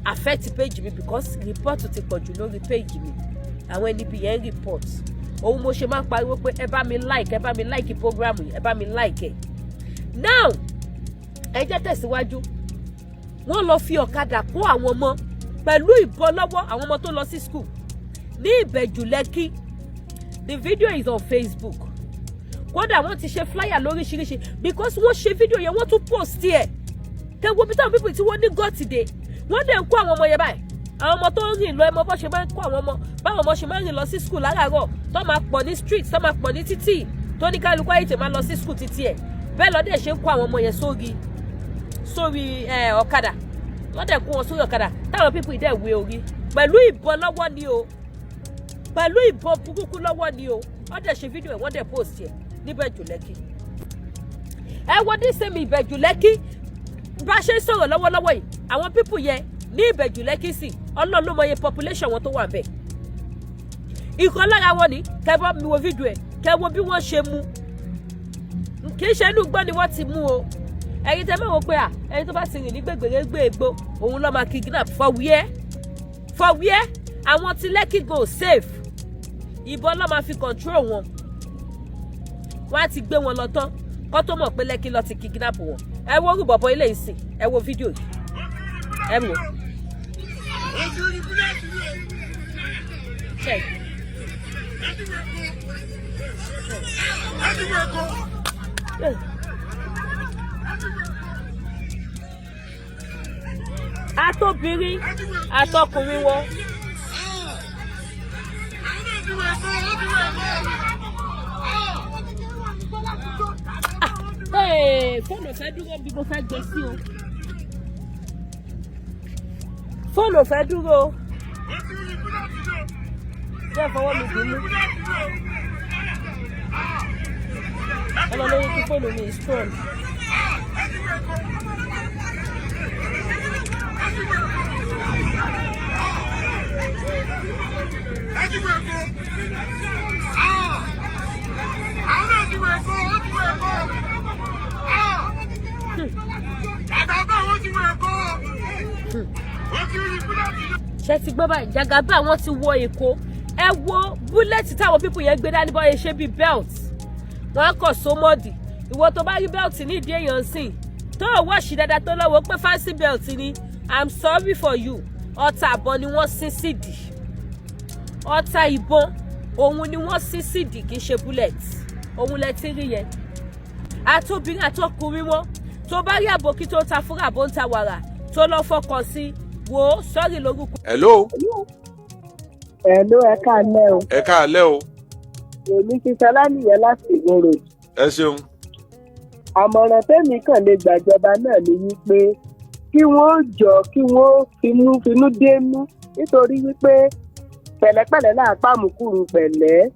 affect page mi because report ti pọ̀ jù lórí page mi àwọn ẹni bí yẹn report òun mo ṣe máa ń pariwo pé ẹ bá mi like program yìí ẹ bá mi like ẹ now ẹ jẹ́ tẹ̀síwájú wọ́n lọ fi ọ̀kadà kó àwọn ọmọ pẹ̀lú ìbọn lọ́wọ́ àwọn ọmọ tó lọ sí school ní Ìbẹ̀jú Lẹ́kì the video is on Facebook kódà wọ́n ti ṣe flyer lóríṣiríṣi because wọ́n ṣe fídíò yẹn wọ́n tún post ẹ̀ kẹwọ́ bí táwọn people tí wọ́n ní gọ́tìdé wọ́n dẹ̀ ń kó àwọn ọmọ yẹn báyìí àwọn ọmọ tó ń rìn lọ ẹmọ bọ́ ṣe máa ń kó àwọn ọmọ báwọn ọmọ ṣe máa ń rìn lọ sí school láràárọ̀ tó máa pọ̀ ní street tó máa pọ̀ ní títì tó ní kálukú ayé tè máa lọ sí school títí ẹ̀ bẹ́ẹ̀ lọ́dẹ̀ ṣe ń kó àwọn ọmọ yẹn sórí ọ̀kadà lọ́dẹ̀ kó wọn sórí ọ̀kadà táwọn people dẹ̀ wé orí pẹ̀lú ìbọn lọ́wọ́ ni o pẹ̀lú ìbọn burúkú lọ́wọ́ ni o wọ́n dẹ̀ ṣe fídíò ẹ̀ wọ́n dẹ̀ post ẹ̀ níbẹ̀jú Lẹ́kì ẹ wo ní sẹ́mi Ìbẹ̀jú Lẹ́kì bá ṣe ń sọ̀rọ̀ lọ́wọ́lọ́wọ́ yìí àwọn pípù yẹn ní Ìbẹ̀jú Lẹ́kì sí Ọlọ́run ló mọye population wọn tó wà bẹ́ẹ̀ ìkan lára wọn ni kẹbọ mi wo fídíò ẹ kẹwo bí wọ́n ṣe mú kì í ṣe inú gbọ́ ni wọ́n ti mú o ẹ̀yin tẹ́ mẹ́wọ́ pé ẹni tó bá ti rìn ní gbègbèrègbè òun ló máa kidnap for where àwọn ti Lẹ́kì go safe ìbọn ló máa fi control wọn wọ́n á ti gbé wọn lọ tán kó tó mọ̀ pé Lẹ́kì lọ ti kidnap wọn ẹ wo orúbọ bọ ilé ìsìn ẹ wo fídíò yìí ẹ wò. Àtobìnrin àtọkùnrin wọn. Fóònù fẹ́ dúró bí mo fẹ́ gbé sí o. Fóònù fẹ́ dúró. Jẹ́ fọwọ́ mi dùn mí. Ọmọ lórí kí fóònù mi is strong. Ṣé ti gbọ́ báyìí Jagaba wọn ti wọ Èkó ẹ wo búlẹ̀tì táwọn pípù yẹn gbé dání bọ́ ẹ ṣe bíi belt wọn á kọ̀ sómọ́dì ìwọ tó bá rí belt nídìí èèyàn sìn tó wọ́ọ̀ṣì dáadáa tó lọ́wọ́ pé fancy belt ni I'm sorry for you. Ọta ìbọn ni wọ́n sín sídìí. Ọta ìbọn òun ni wọ́n sín sídìí kì í ṣe bullet. Òun lẹ ti rí yẹn. Àtobìnrin àtọkùnrin wọn tó bá rí àbòkí tó ta fúnra bó ń ta wàrà tó lọ fọkàn sí wo sọ́ọ̀rì lórúkọ. hello. Hello, ẹ káalẹ́ o. ẹ káalẹ́ o. Èmi ti Ṣọlá nìyẹn láti Ìgboro. ẹ ṣeun. Àmọ̀ràn tẹ́mi kàn lè gbàjọba náà ni wípé kí wọ́n jọ kí wọ́n finú dénú nítorí wípé pẹ̀lẹ́pẹ̀lẹ́ náà pàmùkùrù pẹ̀lẹ́.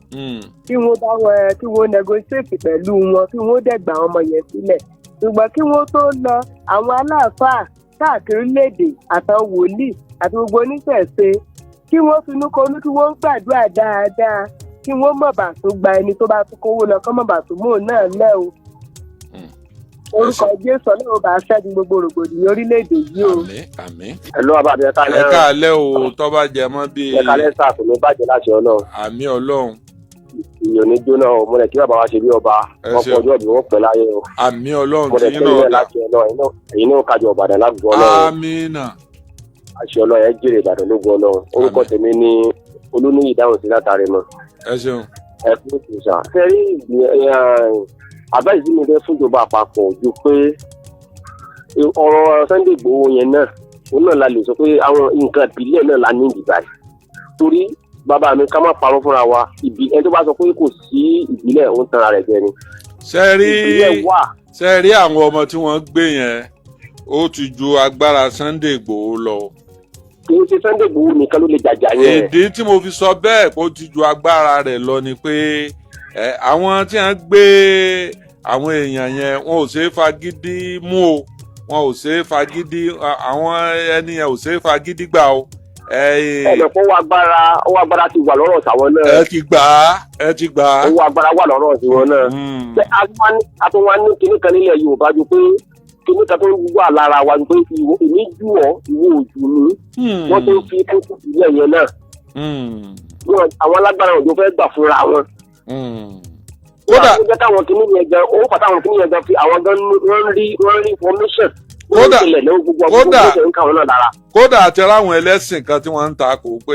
Kí wọ́n bá wọn kí wọ́n negotiate pẹ̀lú wọn kí wọ́n dẹ̀ gbà ọmọ yẹn sílẹ̀. Ṣùgbọ́n kí wọ́n tó lọ àwọn aláàfáà káàkiri lédè àtàwọn wòlíì àti gbogbo oníṣẹ̀ṣe kí wọ́n finú konú kí wọ́n gbàdúrà dáadáa kí wọ́n mọ̀ bá tún gba ẹni tó bá tún kówó lọ kọ́ mọ̀ bá tún mú òun náà lẹ́ o. Orúkọ Jésù Ọlọ́run bá ṣẹ́gun gbogbo rògbòdìyàn orílẹ̀-èdè yìí o. àmín. Hello, abáàbí ẹ káalẹ́. ẹ káalẹ́ o tó bá jẹ mọ́ bí. ẹ káalẹ́ sáà kò ní bàjẹ́ láti Ọlọ́run. àmín Ọlọ́run. ìyọ̀ ní jóná o mo lè kí bàbá wa ṣe bí ọba wọn kọ ọjọ́ ìbí wọn pẹ́ láyé o. àmín Ọlọ́run mo lè tí kí yín náà ìyẹn láti Ọlọ́run èyí náà kájọ Ìbàdàn lágùn Ọlọ́run. àmín náà. àṣẹ Ọlọ́run ẹ jèrè Ìbàdàn lógún Ọlọ́run. orúkọ tèmi ní Olúníyì dáhùn sí látàrí mọ́. ẹ ṣeun. ẹ kú ìṣà fẹ́rí àbá ìdílé fẹ́ fúnjọba àpapọ̀ ju pé ọ̀rọ̀ Sunday Igboho yẹn náà òun náà la lè sọ pé àwọn nǹkan ìbílẹ̀ náà la ní ìdìbà yìí torí bàbá mi ká má parọ́ fúnra wa ẹni tó bá sọ pé kò sí ìbílẹ̀ òun tanra rẹ̀ jẹ ni. ṣe rí àwọn ọmọ tí wọ́n gbé yẹn ó ti ju agbára Sunday Igboho lọ. kì í ṣe Sunday Igboho nìkan ló lè jàjà yẹn. ìdí tí mo fi sọ bẹ́ẹ̀ kó ti ju agbára rẹ̀ lọ ni pé àwọn tí wọ́n gbé àwọn èèyàn yẹn wọn ò ṣeé fagídí mú o wọn ò ṣeé fagídí àwọn ẹni yẹn ò ṣeé fagídí gbà o. ẹnì kan owó agbára ti wà lọ́rọ̀ tàwọn náà. ẹ ti gbà á. owó agbára wà lọ́rọ̀ tiwọn náà. ṣé a tún wá ní kinní kan nílẹ̀ Yorùbá ju pé kinní kan tó wà lára wa ju pé èmi jù ọ́ ìwọ òjò mi. wọ́n tó fi kókó ìlẹ̀ yẹn náà. àwọn alágbára òjò fẹ́ gbà fúnra wọn. kódà ó jẹ́ káwọn kinní yẹn gan owó pàtàkì àwọn kinní yẹn gan fi àwọn gan wọ́n rí information. kódà àti ráwọn ẹlẹ́sìn kan tí wọ́n ń ta kò pé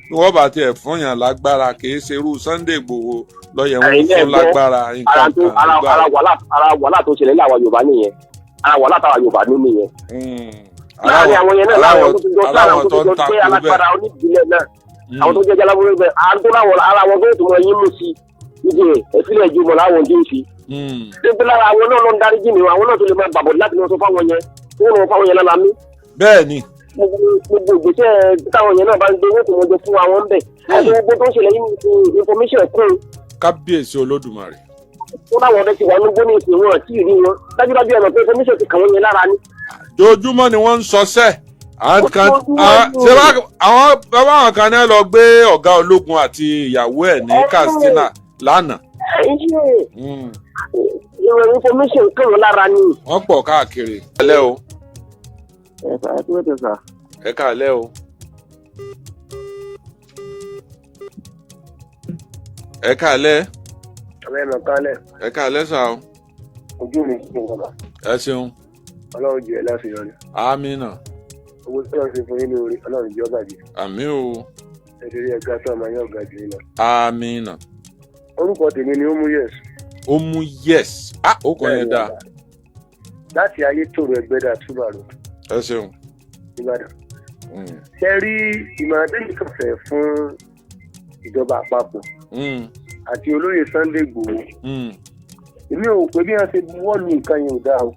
ní wọ́n bá tiẹ̀ fún yàn lágbára kì í ṣe irú Sunday Igboho lọ́yẹ̀ wọn fún lágbára nǹkan kan. ara wàhálà tó ṣẹlẹ̀ láwa Yorùbá nìyẹn ara wàhálà táwa Yorùbá ní nìyẹn. láàrin àwọn yẹn náà láwọn tó jọ pé alágbára onídìílẹ̀ náà àwọn tó jẹjẹ aláboyún bẹ́ẹ̀ ara wọn tó tún mọ yín mú sí ìdí ẹ̀sílẹ̀ ìjùmọ̀ láwọn ojú sí. Débi lára àwọn náà ló ń darí jì ní àwọn náà tó lè máa gbàbọ̀ láti lọ sọ fáwọn yẹn wọ́n lọ fáwọn yẹn lára mi. bẹ́ẹ̀ni. gbogbo ìgbésẹ̀ táwọn yẹn náà bá ń gbé owó tó wọ́n jẹ fún àwọn bẹ̀. àti gbogbo tó ń ṣẹlẹ̀ yìí ní information kún. kábíyèsí Olódùmarè. wọ́n láwọn ọ̀dọ́ ti wà ní gbóni ìpè wọn àti ìrí wọn dájúdájú ẹ̀mọ̀ pé information ti kàn wọ́n yẹn lára ni. dojúmọ́ ni wọ́n ń sọsẹ́ àwọn bàbá àwọn kan náà lọ gbé ọ̀gá ológun àti ìyàwó ẹ̀ ní Katsina lánàá. ìròyìn information kàn wọ́n lára ni. wọ́n pọ̀ káàkiri. ẹ káalẹ́ o. ẹ káalẹ́ o. ẹ káalẹ́. ẹ káalẹ́ sà o. ojú mi kí n kọ́ bá. ẹ ṣeun. Ọlọ́run jẹ́ láti yọrí. àmínà. owó tí wọ́n ṣe fún yín ní orí Ọlọ́run jẹ́ ọ̀gá jù. àmín o. nítorí ẹ̀ka tó ọmọ yẹn ọ̀gá jù yín lọ. àmínà. orúkọ tèmi ni Omuyes. Omuyes ó kàn yẹn dáa. láti ayé tòrò Ẹgbẹ́dà túbàrò. ẹ ṣeun. Ìbàdàn. ṣe rí ìmọ̀ràn tẹ́lẹ̀ kan fẹ́ fún ìjọba àpapọ̀ àti olóyè Sunday Igboho. èmi ò pé bí wọ́n ṣe wọ́ọ̀lù nǹkan yẹn ò dáa o.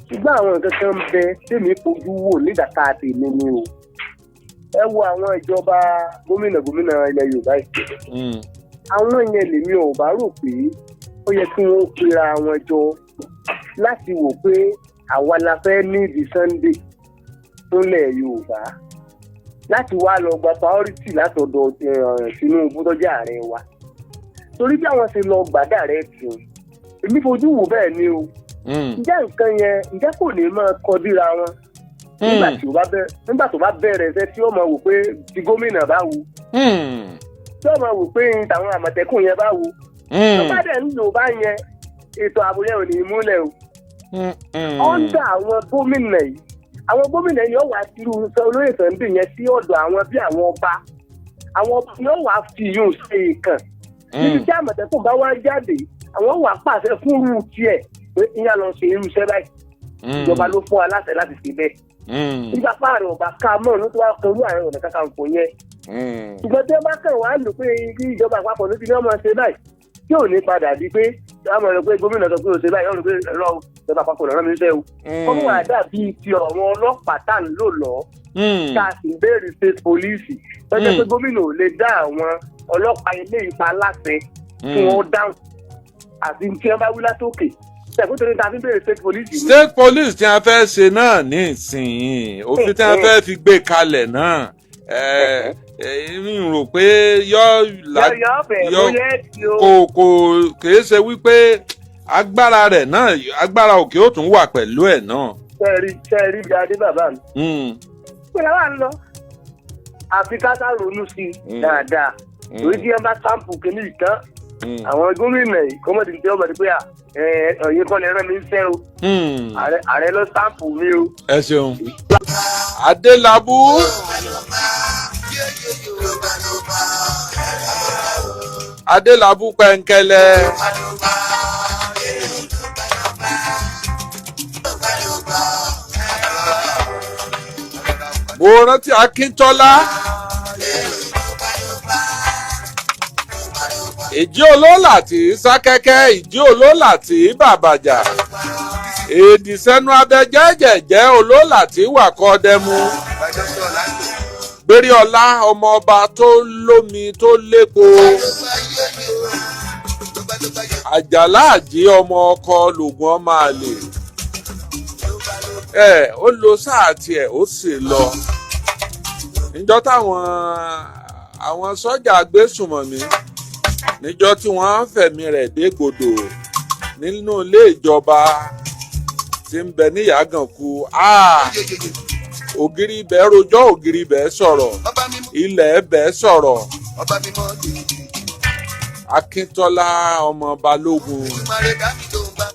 ṣùgbọ́n àwọn nǹkan kan ń bẹ tèmi fojú wò nígbàtà tèmi ni o. ẹ wo àwọn ìjọba gómìnà ilẹ̀ Yorùbá yìí. àwọn yẹn lèmi ò bá rò pé ó yẹ kí wọ́n pera wọn jọ láti wò pé àwa la fẹ́ ní ìdí Sunday fúnlẹ̀ Yorùbá láti wá lọ gba priority látọ̀dọ̀ Tinubu tó jẹ́ ààrẹ wa torí bí àwọn ṣe lọ gbàdá rẹ̀ tì í èmi fojú wò bẹ́ẹ̀ ni o ǹjẹ́ nǹkan yẹn ǹjẹ́ kò ní máa kọdíra wọn nígbà tó bá bẹ̀rẹ̀ ṣẹ́ tí ó máa wò pé ti gómìnà bá wù tí ó máa wò pé tàwọn àmọ̀tẹ́kùn yẹn bá wù tó bá dẹ̀ ń lò bá yẹn ètò ààbò yẹn ò ní múlẹ̀ o Ọ́ndà àwọn gómìnà yìí yóò wá sí olóyè Sunday yẹn sí ọ̀dọ̀ àwọn bí àwọn ọba yóò wá fi yóò ṣe ìkàn níbi tí Àmọ̀tẹ́kùn bá wá jáde àwọn wà pàṣẹ fún irú tiẹ̀ pé ìyá lọ ṣe irú iṣẹ́ báyìí ìjọba ló fún aláṣẹ láti ṣe bẹ́ẹ̀ nígbà páàrin ọba ká mọ́ ló tó wá kan irú Ààrẹ Ọ̀nà Kakanfò yẹn ṣùgbọ́n tí wọ́n bá kàn wá lò pé kí ìjọba àpapọ̀ ló ti ní ọmọ ṣe báyìí tí ò ní padà di pé àwọn ọ̀rọ̀ pé gómìnà sọ pé ó ṣe báyìí ọ̀rọ̀ pé ẹ̀rọ ìjọba àpapọ̀ lọ́rọ̀ mi ṣe o wọ́n wà dàbí ti ọ̀rọ̀ ọlọ́pàá tá à ń lò lọ ká sì béèrè state police lọ́jọ́ pé gómìnà ò lè dá àwọn ọlọ́pàá ilé ìpa láṣẹ kí wọ́n dáhùn àti tí wọ́n bá wí látòkè ṣèkútòrí ta fi béèrè state police. state police tí a fẹ́ ṣe náà ní ìsìn òfin tí a fẹ́ fi gbé kalẹ̀ náà mi rò pé kò kìí ṣe wípé agbára rẹ̀ náà agbára òkè ó tún wà pẹ̀lú ẹ̀ náà. ṣẹ́ẹ̀rí bí adé bàbá mi. pé làwọn à ń lọ àfi ká sá ronú sí i dáadáa lórí tí wọ́n bá sáǹpù kìíní ìtàn àwọn gómìnà yìí kọ́mọ̀dé tí wọ́n bọ̀ pé ọ̀yin kan lè rán mi ń fẹ́ o ààrẹ ló sáǹpù mi o. ẹ ṣeun Adélabú. Adélabú Pẹ̀nkẹ́lẹ́. Mo rántí Akíntọ́lá. Ìjí olólà tí sákẹ́kẹ́ ìjí olólà tí bàbàjà. Èdì sẹ́nu abẹ jẹ́jẹ̀jẹ́ olólà tí wà kọ́ dẹ́mu. Gbérí ọlá ọmọ ọba tó lómi tó lépo. Àjàlá àjí ọmọ ọkọ lògùn ọmọ àlè. Ó lo sáà tiẹ̀ ó sì lọ. Níjọ́ táwọn sọ́jà agbésùnmọ̀mí níjọ́ tí wọ́n fẹ̀mí rẹ̀ dégbodò nínú ilé ìjọba tí ń bẹ ní Ìyágànkù. Ògiri ibẹ̀ rojọ́ ògiri ibẹ̀ sọ̀rọ̀ ilẹ̀ ibẹ̀ sọ̀rọ̀. Akíntọ́lá ọmọ Balógun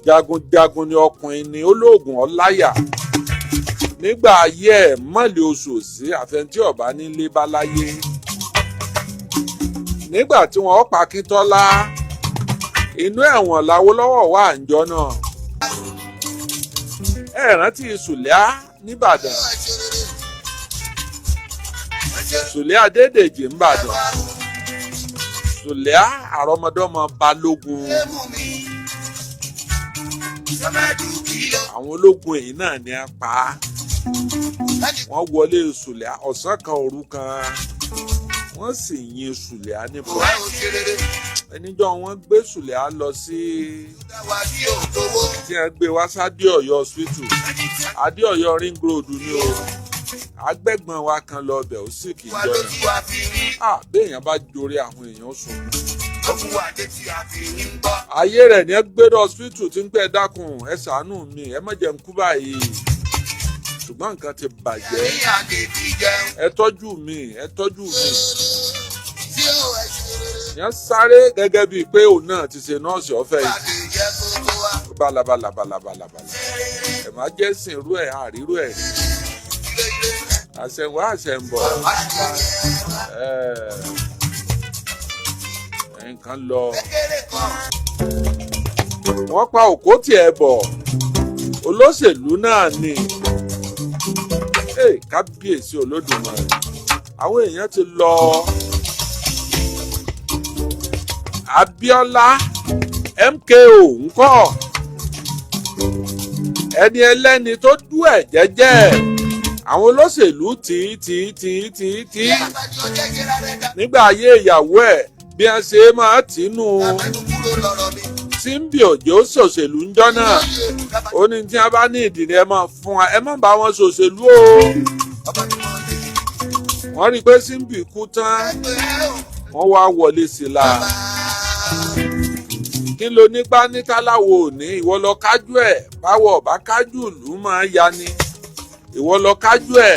jagunjagun ni ọkùnrin ni olóògùn ọláyà nígbà ayé ẹ̀ mọ́lẹ̀ oṣù sí àfẹntí ọ̀bá nílé báláyé. Nígbà tí wọ́n pa Akíntọ́lá inú ẹ̀wọ̀n l'Awólọ́wọ̀ wà ńjọ́ náà. Ẹ rántí Sùlíà nìbàdàn Sùlíà Adédèjì ńbàdàn Sùlíà àrọ́mọdọ́mọ Balógun. Àwọn ológun èyí náà ni a pa á. Wọ́n wọlé Sùlíà ọ̀sán kan òru kan wọ́n sì yin Sùlíà níbọn. Ẹníjọ́ wọ́n gbé Sùlíà lọ sí tí wọ́n gbé wá sádé Ọ̀yọ́ hospital Adé Ọ̀yọ́ ring road ni o. Agbẹ́gbọ̀n wa kan lọ bẹ̀ ó sì kì í jọra. Béèyàn bá jorí àwọn èèyàn sùn. Ayé rẹ̀ ni ẹ gbé lọ hospital tí ń pẹ́ dákun ẹ ṣàánú mi ẹ má jẹ́ n kú báyìí. Ṣùgbọ́n nǹkan ti bàjẹ́. Ẹ tọ́jú mi. Yẹn sáré gẹ́gẹ́ bíi pé òun náà ti ṣe nọ́ọ̀sì ọ̀fẹ́ yìí. Balabalabala. Ẹ má jẹ́ sìn irú ẹ̀ àrírú ẹ̀. Àṣẹ̀wá àṣẹ̀ǹbọ̀. Nǹkan lọ. Wọ́n pa Òkótì Ẹ̀bọ̀. Olóṣèlú náà ni. Kábíyèsí Olódùmarè. Àwọn èèyàn ti lọ. Abíọ́lá MKO ńkọ́. Ẹni ẹlẹ́ni tó dú ẹ̀ jẹ́jẹ́. Àwọn olóṣèlú tí nígbà ayé ìyàwó ẹ̀ bí wọ́n ṣe máa tìǹú Símbì Òjó ṣòṣèlú ńjọ́ náà ó ní tí wọ́n bá ní ìdìní ẹ máa fún wa ẹ má bá wọn ṣòṣèlú o. Wọ́n rí i pé Símbì kú tán wọ́n wá wọlé sí la. Kí ló nípa nítàláwo òní ìwọ lọ kájú ẹ̀ báwọ̀ ọ̀bá kájú ìlú máa ya ni. Ìwọ lọ kájú ẹ̀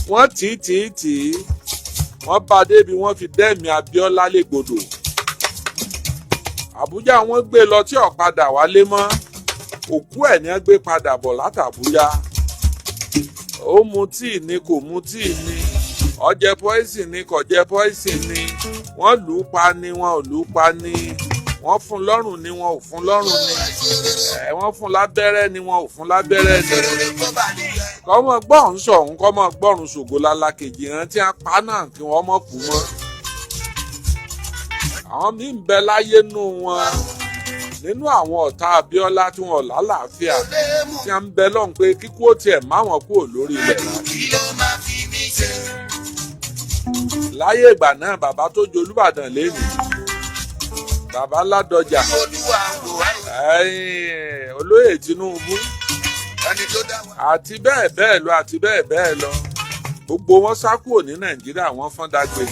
wọ́n tì í wọ́n bá débi wọ́n fi dẹ́mi Abíọ́lá légbodò. Àbújá wọ́n gbé lọ tí ó padà wálé mọ́ òkú ẹ̀ ní ẹ gbé padà bọ̀ látàbújá ó mu tíì ni kò mu tíì ni ó jẹ poison ni kò jẹ poison ni wọ́n lù ú pa ni wọn ò lù ú pa ni wọ́n fún lọ́rùn ni wọn ò fún lọ́rùn ni wọ́n fún lábẹ́rẹ́ ni wọn ò fún lábẹ́rẹ́ ni kọ́mọ gbọ́rùn sọ̀hún kọ́mọ gbọ́rùn ṣògo lálákejì hàn tí wọ́n pa náà kí wọ́n mọ̀ kú mọ́ àwọn míì ń bẹ láyé nù wọn nínú àwọn ọ̀tá Abíọ́lá tí wọn lálàáfíà tí wọ́n ń bẹ lọ́hùn pé kíkú ó tiẹ̀ máwọn kúrò lórí ilẹ̀ láyé ìgbà náà bàbá tó jolúbàdàn lẹ́nu bàbá Ládọjà olóyè Tinubu àti bẹ́ẹ̀ bẹ́ẹ̀ lọ àti bẹ́ẹ̀ bẹ́ẹ̀ lọ gbogbo wọn sá kúrò ní Nàìjíríà wọ́n fọ́n dágbé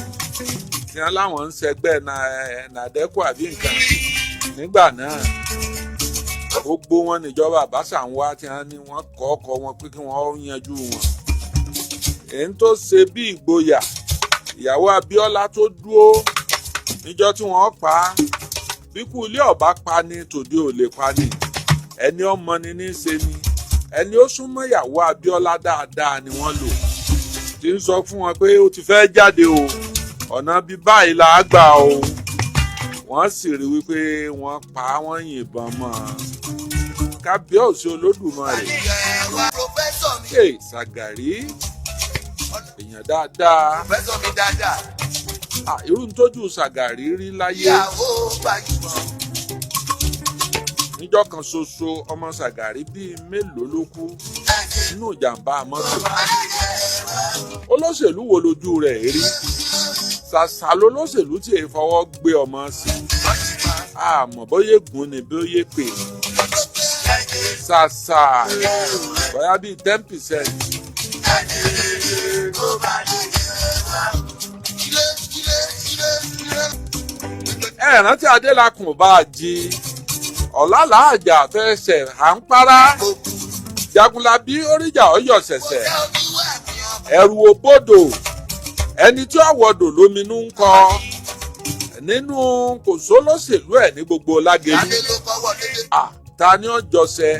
tí wọ́n láwọn ń ṣẹgbẹ́ nàdẹ́kù àbí nǹkan nígbà náà gbogbo wọn níjọba Àbáṣà ń wá tí wọ́n ní wọ́n kọ́ ọkọ̀ wọn pé kí wọ́n yanjú wọn èyí tó ṣe bí ìgboyà ìyàwó Abíọ́lá tó dúró níjọ́ tí wọ́n pa á bíkú ilé ọba pa ni tòde ò lè pa ni ẹni ọmọ ni ní í ṣe ni ẹni ó súnmọ́ ìyàwó Abíọ́lá dáadáa ni wọ́n lò tí ń sọ fún wọn pé ó ti fẹ́ jáde o ọ̀nà bíi báyìí là á gbà o wọ́n sì rí wípé wọ́n pa wọ́n yìnbọn mọ́ kábíyèsí Olódùmarè ṣe Ṣàgàrí èèyàn dáadáa irú ń tójú Ṣàgàrí rí láyé níjọ́ kan ṣoṣo ọmọ Ṣàgàrí bíi mélòó ló kú nínú ìjàmbá mọ́tò olóṣèlú wo lójú rẹ̀ rí ṣàṣà lolóṣèlú tí èyí fọwọ́ gbé ọmọ sí àmọ́ bóyá gùn ni bóyá pè ṣàṣà bóyá bíi 10%. ẹ rántí Adélakùn bá a jí ọ̀làlà àjà fẹsẹ̀ à ń para Jagunlabi oríjà ọyọ ṣẹ̀ṣẹ̀ ẹ̀rù òbodò ẹni tí ọ̀wọ́dò lóminú ń kọ nínú kò sólóṣèlú ẹ̀ ní gbogbo Lágẹ̀lú ta ni ó jọṣẹ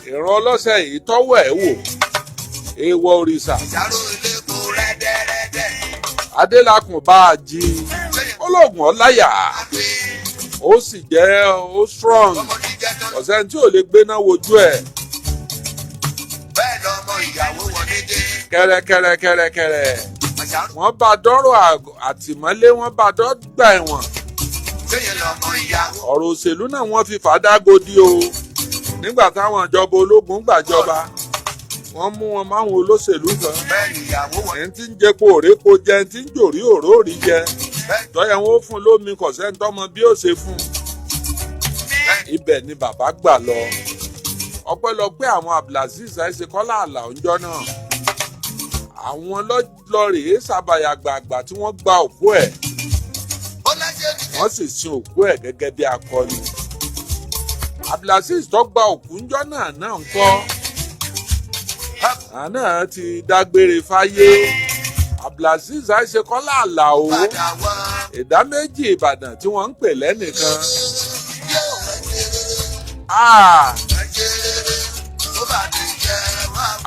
ìran ọlọ́sẹ̀ yìí tọ́wọ́ ẹ̀ wò èèwọ̀ òrìṣà Adélakùn bá a jí ológun ọláyà ó sì jẹ́ ó strong ọ̀sẹ̀ tí ò lè gbéná wojú ẹ̀ kẹrẹkẹrẹkẹrẹkẹrẹ wọ́n bá dọ́rọ̀ àtìmọ́lé wọ́n bá dọ́gba ẹ̀wọ̀n ọ̀rọ̀ òṣèlú náà wọ́n fi fàdágòdì o nígbà táwọn ìjọba ológun gbàjọba wọ́n mú wọn máwọn olóṣèlú kan ẹni tí ń jẹ kó òrékò jẹ ẹni tí ń jòrí òróòrí jẹ tọ́yẹ̀ wọn ó fún lómi kọ̀sẹ́ ń tọ́mọ bí ó ṣe fún ibẹ̀ ni bàbá gbà lọ ọpẹ́lọpẹ́ àwọn Abdulaziz Àìṣekọ́lá Àlàó ńjọ́ náà àwọn lọ́rèé sàbàyà gbàgbà tí wọ́n gba òkú ẹ̀ wọ́n sì sin òkú ẹ̀ gẹ́gẹ́ bí akọni Abdulaziz tó gba òkú ńjọ́ náà ń kọ́ àná ti dágbére fáyé Abdulaziz Àìṣekọ́lá Àlàó ìdá méjì Ìbàdàn tí wọ́n ń pè lẹ́nìkan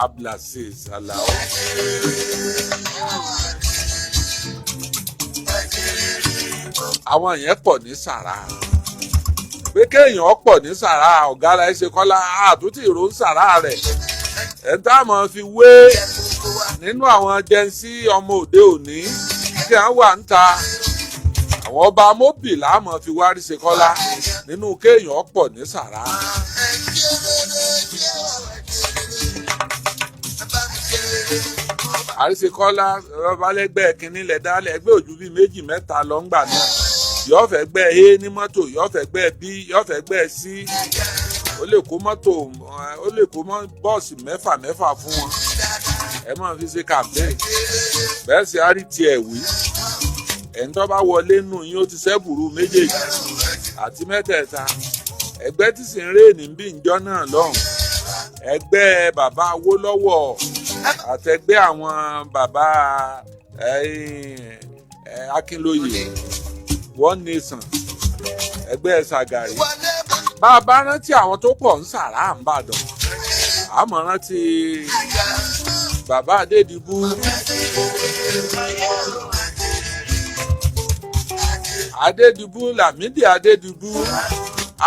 Abdulaziz Àlàó. àwọn yẹn pọ̀ ní sàrà pé kéèyàn pọ̀ ní sàrà ọ̀gá Àìṣekọ́lá àtúntì ìró ń sàrà rẹ̀ ẹ̀ tá a mọ̀ fi wé nínú àwọn jẹ́nsí ọmọ òde òní kí wọ́n wà ń ta àwọn ọba móbì láàmọ̀ fi wá Àìṣekọ́lá nínú kéèyàn pọ̀ ní sàrà. Àìṣekọ́lá babalẹ́gbẹ́ kínní lẹ̀ dálẹ̀ ẹgbẹ́ òjú bíi méjì mẹ́ta lọ ń gbà náà yóò fẹ́ gbẹ́ A ní mọ́tò yóò fẹ́ gbẹ́ B yóò fẹ́ gbẹ́ C ó lè kó mọ́tò ó lè kó bọ́ọ̀sì mẹ́fà fún wọn ẹ máa fi ṣe campaign bẹ́ẹ̀ sì á rí tiẹ̀ wí ẹni tó bá wọlé nù yín ó ti sẹ́bùrú méjèèjì àti mẹ́tẹ̀ẹ̀ta ẹgbẹ́ tí sì ń rèéní bí ìjọ náà lọ́hùn ẹgbẹ́ bàbá Awólọ́wọ̀ àtẹgbẹ́ àwọn bàbá Akínlóye One Nation ẹgbẹ́ Ṣàgàrí bá a bá rántí àwọn tó pọ̀ ń sàrà ń bàdàn àmọ́ rántí bàbá Adédìbú Lámídì Adédìbú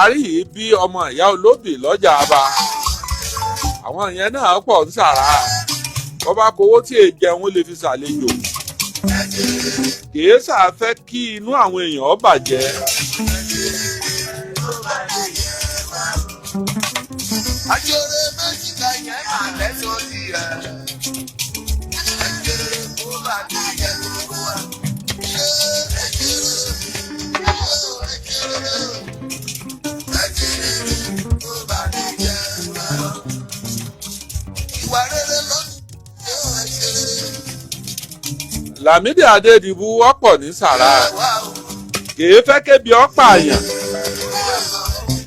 àríyí bí ọmọ ìyá olóbì lọ́jà àbá àwọn yẹn náà pọ̀ ń sàrà wọ́n bá kówó tí èjẹun lè fi ṣàlejò kìí ṣàfẹ́ kí inú àwọn èèyàn bàjẹ́. Ajere méjì ká yẹn máa lẹ́sọ̀ sí ẹ̀. Ajere kó bá ti yẹ gbogbo wa. Lámídì Adédìbú wọ́pọ̀ ní sàrà kìí fẹ́ kébi ọ́pà àyàn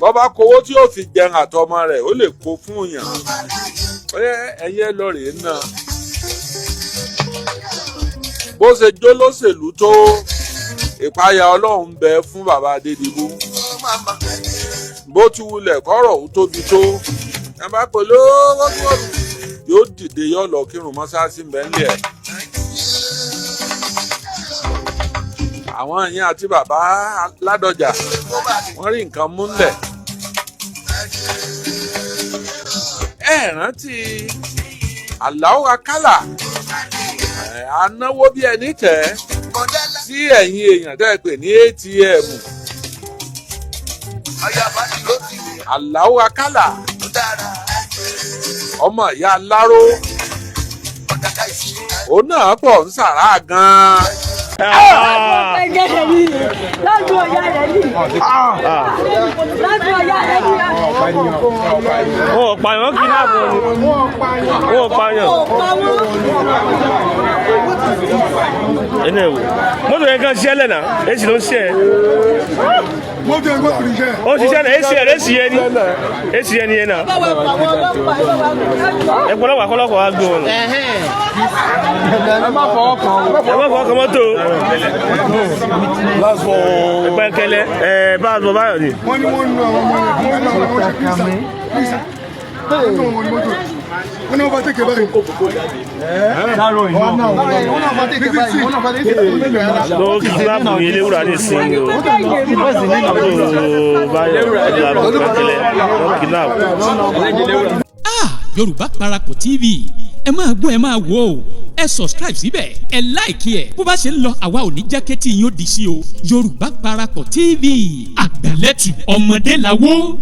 bọ́bá kówó tí yóò fi jẹun àtọmọ rẹ̀ ó lè kó fún yàn ẹyẹ lọ rèé náà bó ṣe jó lóṣèlú tó ìpayà Ọlọ́run bẹ fún bàbá Adédìbú bó ti wulẹ̀ kọ́rọ̀ ó tóbi tó ẹ bá pè lówó yóò dìde yóò lọ kírun mọ́ṣáláṣí mbẹ́ńlẹ̀ ẹ̀. àwọn yẹn àti bàbá Ládọjà wọ́n rí nǹkan múlẹ̀. ẹ rántí Àlàó Akálà anáwó bí ẹni tẹ̀ sí ẹ̀yìn èèyàn tẹ́ ẹ pè ní ATM. Àlàó Akálà ọmọ ìyá Aláró òun náà pọ̀ ń sàrà gan-an. Lọ́dún ọ̀yá rẹ̀ ní. Lọ́dún ọ̀yá rẹ̀ ní. Wọ́n pààyàn kí náà bọ̀ ni. Wọ́n pààyàn. Ẹnẹ wo mọ́tò yẹn kan ṣiṣẹ́ lẹ́nà èsì ló ń ṣe ẹ̀. Mọ́tò yẹn gbọ́dọ̀ ṣiṣẹ́. Ó ṣiṣẹ́ náà èsì yẹn ni èsì yẹn ni yẹn náà. Ẹ̀pọ̀ lọ́wọ́ akọ́lọ́kọ̀ wa gbé wọn. Ẹ má fọwọ́ kan mọ́tò. Pẹ̀kẹ́lẹ́ bá a bọ̀ báyọ̀ ni. Wọ́n ní wọ́n ń lo àwọn ọmọ rẹ̀ wọ́n ń lo àwọn ọmọ rẹ̀ wọ́n náà bá tẹ̀kẹ̀ báyìí. Lọ́wọ́ kí kíláàpù yìí léwúrà ní ìsinmi o. Yorùbá Parapọ̀ TV ẹ máa gbọ́ ẹ máa wò ó ẹ subscribe síbẹ̀ ẹ láìkí ẹ̀ bó bá ṣe ń lọ àwa ò ní jẹ́ kétí yín ó di sí o Yorùbá Parapọ̀ TV àgbàlẹ́tù ọmọdé làwọ̀.